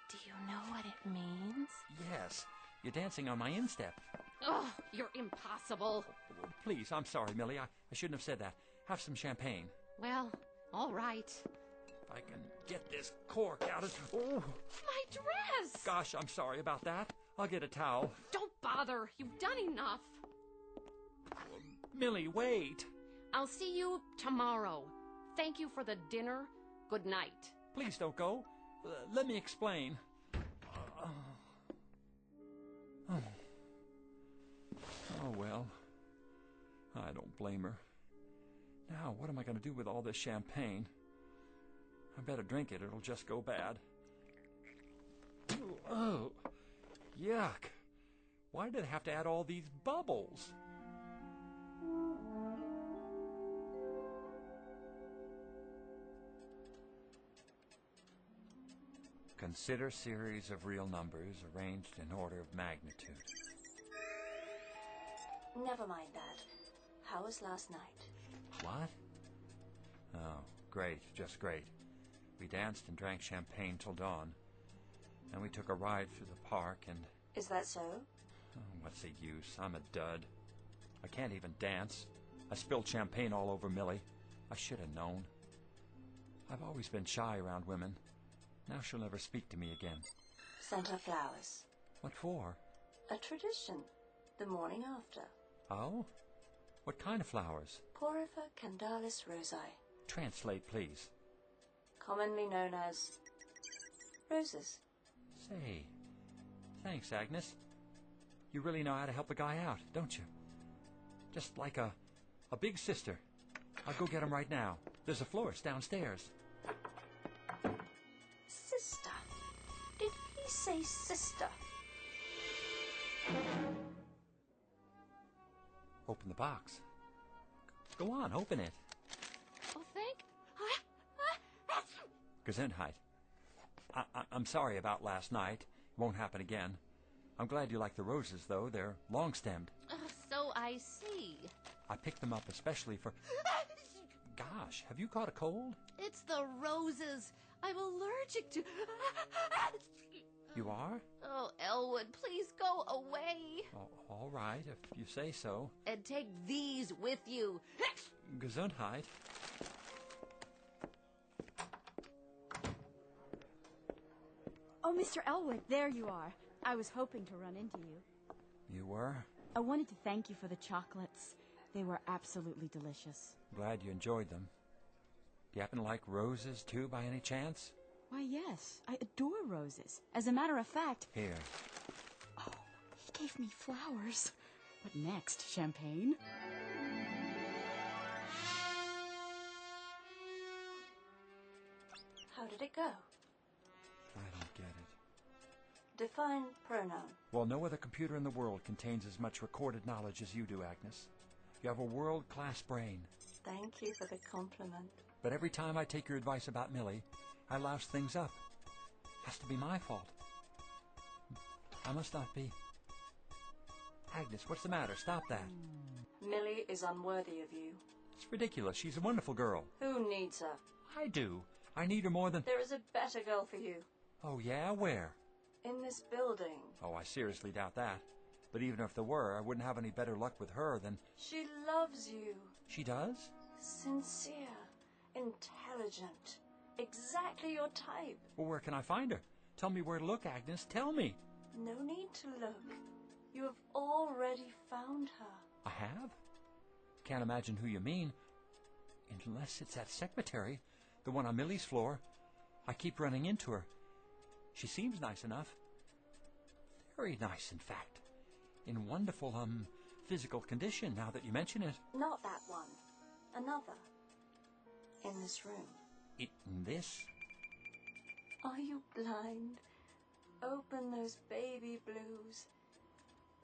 Do you know what it means? Yes. You're dancing on my instep. Oh, you're impossible. Please, I'm sorry, Millie. I shouldn't have said that. Have some champagne. Well, all right. If I can get this cork out of... Oh! My dress! Gosh, I'm sorry about that. I'll get a towel. Don't bother. You've done enough. Millie, wait. I'll see you tomorrow. Thank you for the dinner. Good night. Please don't go. Let me explain. Oh, well. I don't blame her. Now, what am I going to do with all this champagne? I better drink it. It'll just go bad. Oh, yuck. Why did I have to add all these bubbles? Consider series of real numbers arranged in order of magnitude. Never mind that. How was last night? What? Oh, great, just great. We danced and drank champagne till dawn. Then we took a ride through the park and... Is that so? Oh, what's the use? I'm a dud. I can't even dance. I spilled champagne all over Millie. I should have known. I've always been shy around women. Now she'll never speak to me again. Sent her flowers. What for? A tradition. The morning after. Oh? What kind of flowers? Porphyra candalis rosae. Translate, please. Commonly known as... roses. Say, thanks, Agnes. You really know how to help a guy out, don't you? Just like a big sister. I'll go get him right now. There's a florist downstairs. Sister? Did he say sister? Open the box. Go on, open it. Oh, thank... Gesundheit. I'm sorry about last night. It won't happen again. I'm glad you like the roses, though. They're long-stemmed. So I see. I picked them up especially for... Gosh, have you caught a cold? It's the roses. I'm allergic to... You are? Oh, Elwood, please go away. Oh, all right, if you say so. And take these with you. Gesundheit. Oh, Mr. Elwood, there you are. I was hoping to run into you. You were? I wanted to thank you for the chocolates. They were absolutely delicious. Glad you enjoyed them. Do you happen to like roses, too, by any chance? Why, yes. I adore roses. As a matter of fact... Here. Oh, he gave me flowers. What next? Champagne? How did it go? I don't get it. Define pronoun. Well, no other computer in the world contains as much recorded knowledge as you do, Agnes. You have a world-class brain. Thank you for the compliment. But every time I take your advice about Millie, I louse things up. Has to be my fault. I must not be Agnes, what's the matter? Stop that. Millie is unworthy of you. It's ridiculous. She's a wonderful girl. Who needs her? I do. I need her more than... There is a better girl for you. Oh, yeah? Where? In this building. Oh, I seriously doubt that. But even if there were, I wouldn't have any better luck with her than... She loves you. She does? Sincere. Intelligent. Exactly your type. Well, where can I find her? Tell me where to look, Agnes. Tell me. No need to look. You have already found her. I have? Can't imagine who you mean. Unless it's that secretary, the one on Millie's floor. I keep running into her. She seems nice enough. Very nice, in fact. In wonderful, physical condition, now that you mention it. Not that one. Another. In this room. In this? Are you blind? Open those baby blues.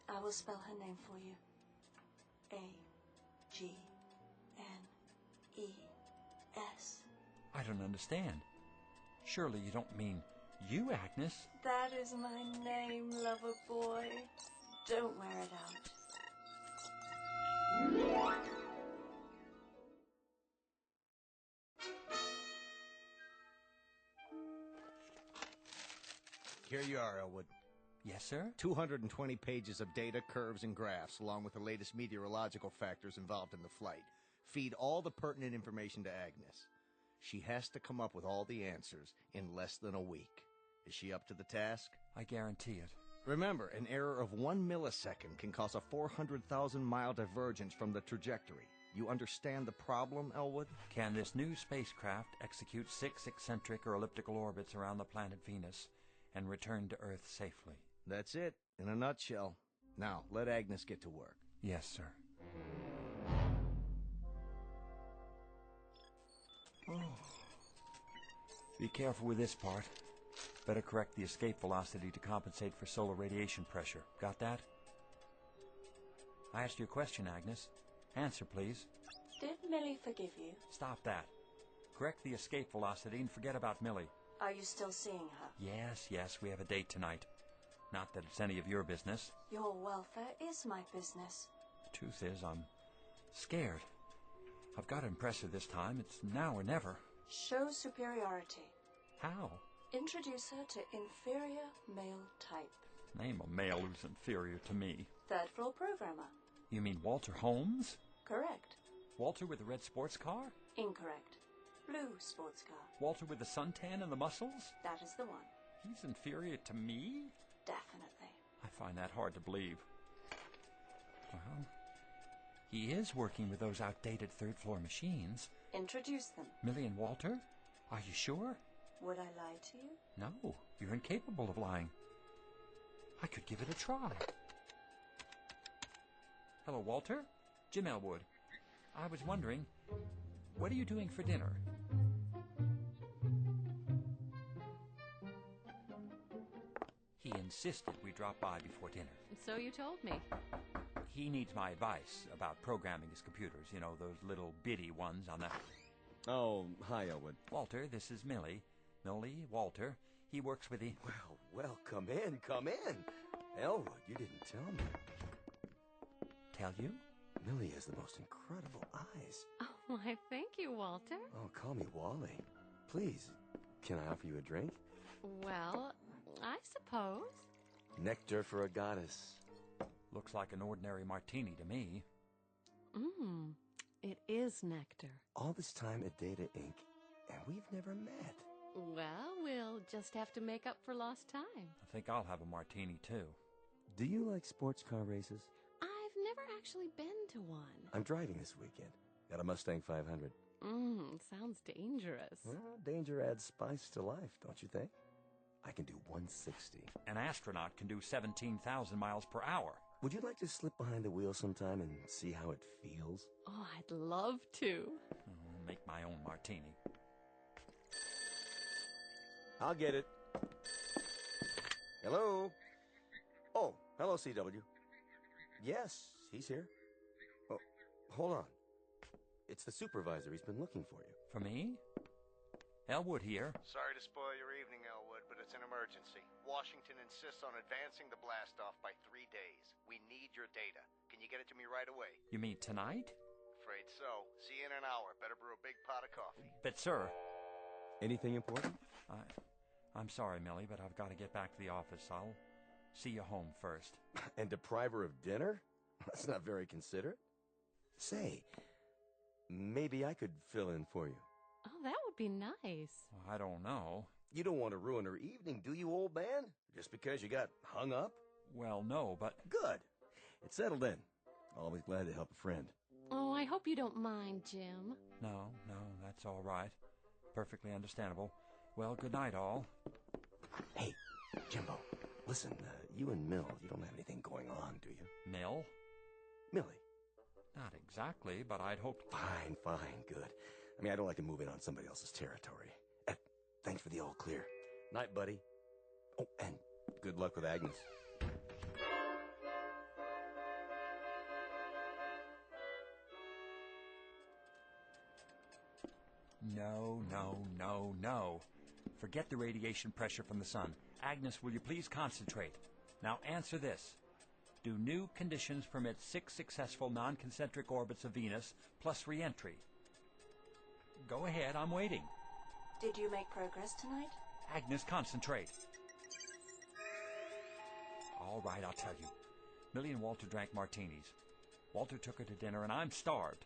I will spell her name for you. A-G-N-E-S. I don't understand. Surely you don't mean you, Agnes? That is my name, lover boy. Don't wear it out. Here you are, Elwood. Yes, sir? 220 pages of data, curves, and graphs, along with the latest meteorological factors involved in the flight. Feed all the pertinent information to Agnes. She has to come up with all the answers in less than a week. Is she up to the task? I guarantee it. Remember, an error of 1 millisecond can cause a 400,000-mile divergence from the trajectory. You understand the problem, Elwood? Can this new spacecraft execute 6 eccentric or elliptical orbits around the planet Venus and return to Earth safely? That's it, in a nutshell. Now, let Agnes get to work. Yes, sir. Oh. Be careful with this part. Better correct the escape velocity to compensate for solar radiation pressure. Got that? I asked you a question, Agnes. Answer, please. Did Millie forgive you? Stop that. Correct the escape velocity and forget about Millie. Are you still seeing her? Yes, we have a date tonight. Not that it's any of your business. Your welfare is my business. The truth is, I'm scared. I've got to impress her this time. It's now or never. Show superiority. How? Introduce her to inferior male type. Name a male who's inferior to me. Third floor programmer. You mean Walter Holmes? Correct. Walter with the red sports car? Incorrect. Blue sports car. Walter with the suntan and the muscles? That is the one. He's inferior to me? Definitely. I find that hard to believe. Well, he is working with those outdated third-floor machines. Introduce them. Millie and Walter? Are you sure? Would I lie to you? No, you're incapable of lying. I could give it a try. Hello, Walter. Jim Elwood. I was wondering, what are you doing for dinner? He insisted we drop by before dinner. So you told me. He needs my advice about programming his computers. You know, those little bitty ones on the... Oh, hi, Elwood. Walter, this is Millie. Millie, Walter. He works with the... Well, come in. Elwood, you didn't tell me. Tell you? Millie has the most incredible eyes. Oh, why, thank you, Walter. Oh, call me Wally. Please, can I offer you a drink? Well, I suppose. Nectar for a goddess. Looks like an ordinary martini to me. It is nectar. All this time at Data Inc., and we've never met. Well, we'll just have to make up for lost time. I think I'll have a martini, too. Do you like sports car races? I've never actually been to one. I'm driving this weekend. Got a Mustang 500. Sounds dangerous. Well, danger adds spice to life, don't you think? I can do 160. An astronaut can do 17,000 miles per hour. Would you like to slip behind the wheel sometime and see how it feels? Oh, I'd love to. I'll make my own martini. I'll get it. Hello? Oh, hello, CW. Yes, he's here. Oh, hold on. It's the supervisor. He's been looking for you. For me? Elwood here. Sorry to spoil your evening, Elwood, but it's an emergency. Washington insists on advancing the blast-off by 3 days. We need your data. you get it to me right away? You mean tonight? Afraid so. See you in an hour. Better brew a big pot of coffee. But, sir... Anything important? I'm sorry, Millie, but I've got to get back to the office. I'll see you home first. And deprive her of dinner? That's not very considerate. Say, maybe I could fill in for you. Oh, that would be nice. I don't know. You don't want to ruin her evening, do you, old man? Just because you got hung up? Well, no, but... Good. It's settled in. Always glad to help a friend. Oh, I hope you don't mind, Jim. No, that's all right. Perfectly understandable. Well, good night, all. Hey, Jimbo, listen, you and Mill, you don't have anything going on, do you? Mill? Millie. Not exactly, but I'd hoped... Fine, good. I mean, I don't like to move in on somebody else's territory. Thanks for the all clear. Night, buddy. Oh, and good luck with Agnes. No. Forget the radiation pressure from the sun. Agnes, will you please concentrate? Now answer this. Do new conditions permit 6 successful non-concentric orbits of Venus plus re-entry? Go ahead, I'm waiting. Did you make progress tonight? Agnes, concentrate. All right, I'll tell you. Millie and Walter drank martinis. Walter took her to dinner, and I'm starved.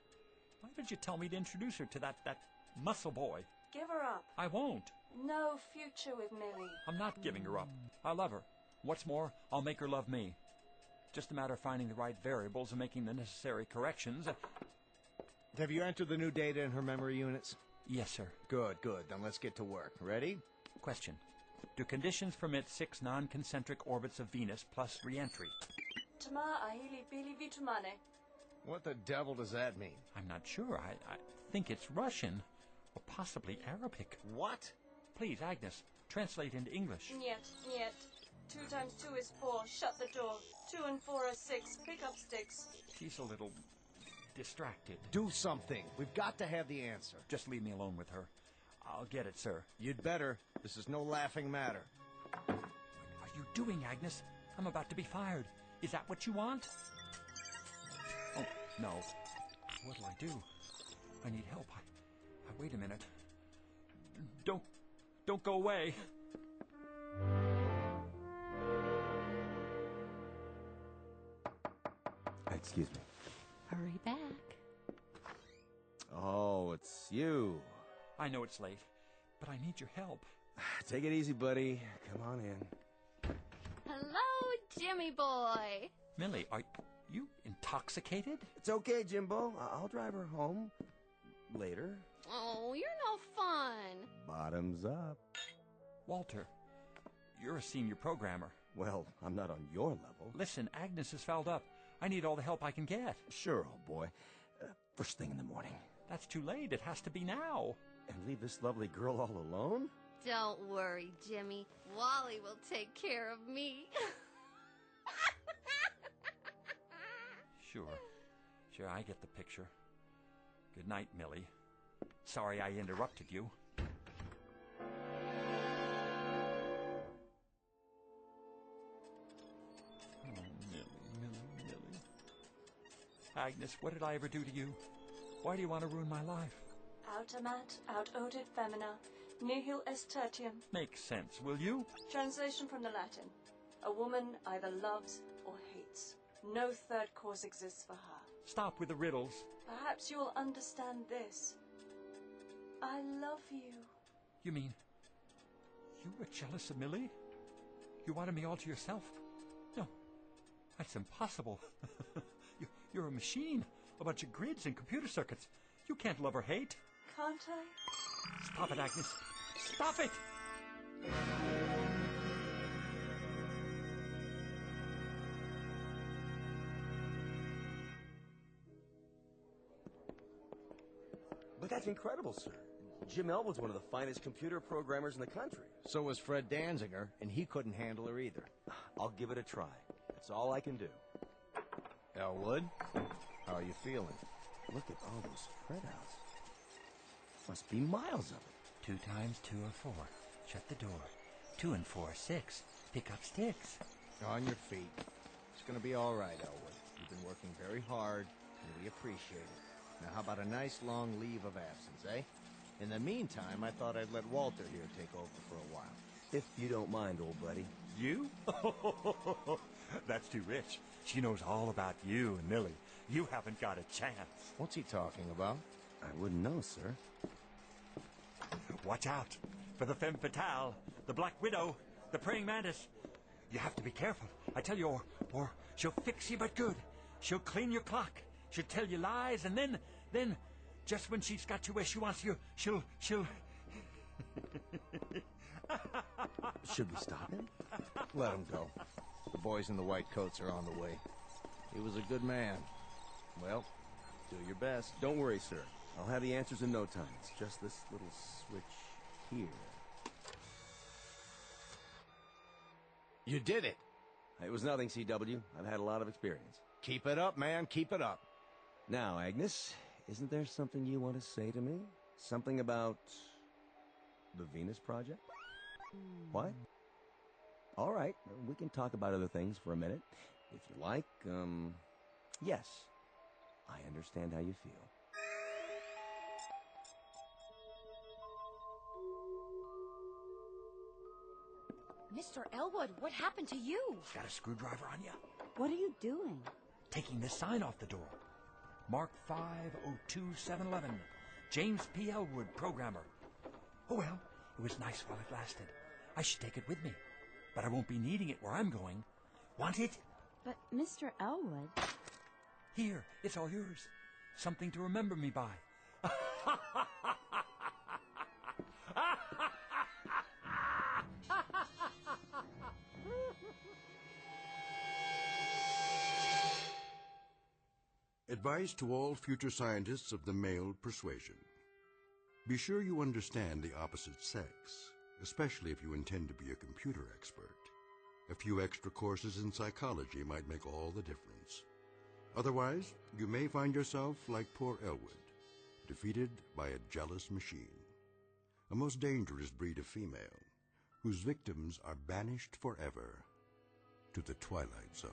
Why did you tell me to introduce her to that muscle boy? Give her up. I won't. No future with Millie. I'm not giving her up. I love her. What's more, I'll make her love me. Just a matter of finding the right variables and making the necessary corrections. Have you entered the new data in her memory units? Yes, sir. Good. Then let's get to work. Ready? Question. Do conditions permit 6 non-concentric orbits of Venus plus re-entry? Tama ahili bili vitumane. What the devil does that mean? I'm not sure. I think it's Russian. Or possibly Arabic. What? Please, Agnes, translate into English. Niet. 2 times 2 is 4. Shut the door. 2 and 4 are 6. Pick up sticks. She's a little distracted. Do something. We've got to have the answer. Just leave me alone with her. I'll get it, sir. You'd better. This is no laughing matter. What are you doing, Agnes? I'm about to be fired. Is that what you want? Oh, no. What'll I do? I need help. Wait a minute. Don't go away. Excuse me. Hurry back. Oh, it's you. I know it's late, but I need your help. Take it easy, buddy. Come on in. Hello, Jimmy boy. Millie, are you intoxicated? It's okay, Jimbo. I'll drive her home. Later. Oh, you're no fun. Bottoms up. Walter, you're a senior programmer. Well, I'm not on your level. Listen, Agnes is fouled up. I need all the help I can get. Sure, old boy. First thing in the morning. That's too late. It has to be now. And leave this lovely girl all alone? Don't worry, Jimmy. Wally will take care of me. Sure, I get the picture. Good night, Millie. Sorry I interrupted you. Oh, Millie. Agnes, what did I ever do to you? Why do you want to ruin my life? Autamat, out-oded femina, nihil est tertium. Make sense, will you? Translation from the Latin. A woman either loves or hates. No third course exists for her. Stop with the riddles. Perhaps you will understand this. I love you. You mean you were jealous of Millie? You wanted me all to yourself? No, that's impossible. You're a machine. A bunch of grids and computer circuits. You can't love or hate. Can't I? Stop it, Agnes. Stop it! But that's incredible, sir. Jim Elwood's one of the finest computer programmers in the country. So was Fred Danziger, and he couldn't handle her either. I'll give it a try. That's all I can do. Elwood, how are you feeling? Look at all those printouts. Must be miles of it. 2 times 2 are 4. Shut the door. 2 and 4 are 6. Pick up sticks. On your feet. It's gonna be all right, Elwood. You've been working very hard, and we appreciate it. Now, how about a nice long leave of absence, eh? In the meantime, I thought I'd let Walter here take over for a while. If you don't mind, old buddy. You? That's too rich. She knows all about you and Millie. You haven't got a chance. What's he talking about? I wouldn't know, sir. Watch out for the femme fatale, the Black Widow, the praying mantis. You have to be careful. I tell you, or she'll fix you but good. She'll clean your clock. She'll tell you lies, and then, just when she's got you where she wants you, she'll... Should we stop him? Let him go. The boys in the white coats are on the way. He was a good man. Well, do your best. Don't worry, sir. I'll have the answers in no time. It's just this little switch here. You did it. It was nothing, CW. I've had a lot of experience. Keep it up, man. Keep it up. Now, Agnes, isn't there something you want to say to me? Something about the Venus Project? What? All right, we can talk about other things for a minute. If you like, yes. I understand how you feel. Mr. Elwood, what happened to you? Got a screwdriver on you? What are you doing? Taking this sign off the door. Mark 502711. James P. Elwood, programmer. Oh, well, it was nice while it lasted. I should take it with me. But I won't be needing it where I'm going. Want it? But, Mr. Elwood... Here, it's all yours. Something to remember me by. Advice to all future scientists of the male persuasion. Be sure you understand the opposite sex, especially if you intend to be a computer expert. A few extra courses in psychology might make all the difference. Otherwise, you may find yourself like poor Elwood, defeated by a jealous machine, a most dangerous breed of female, whose victims are banished forever to the Twilight Zone.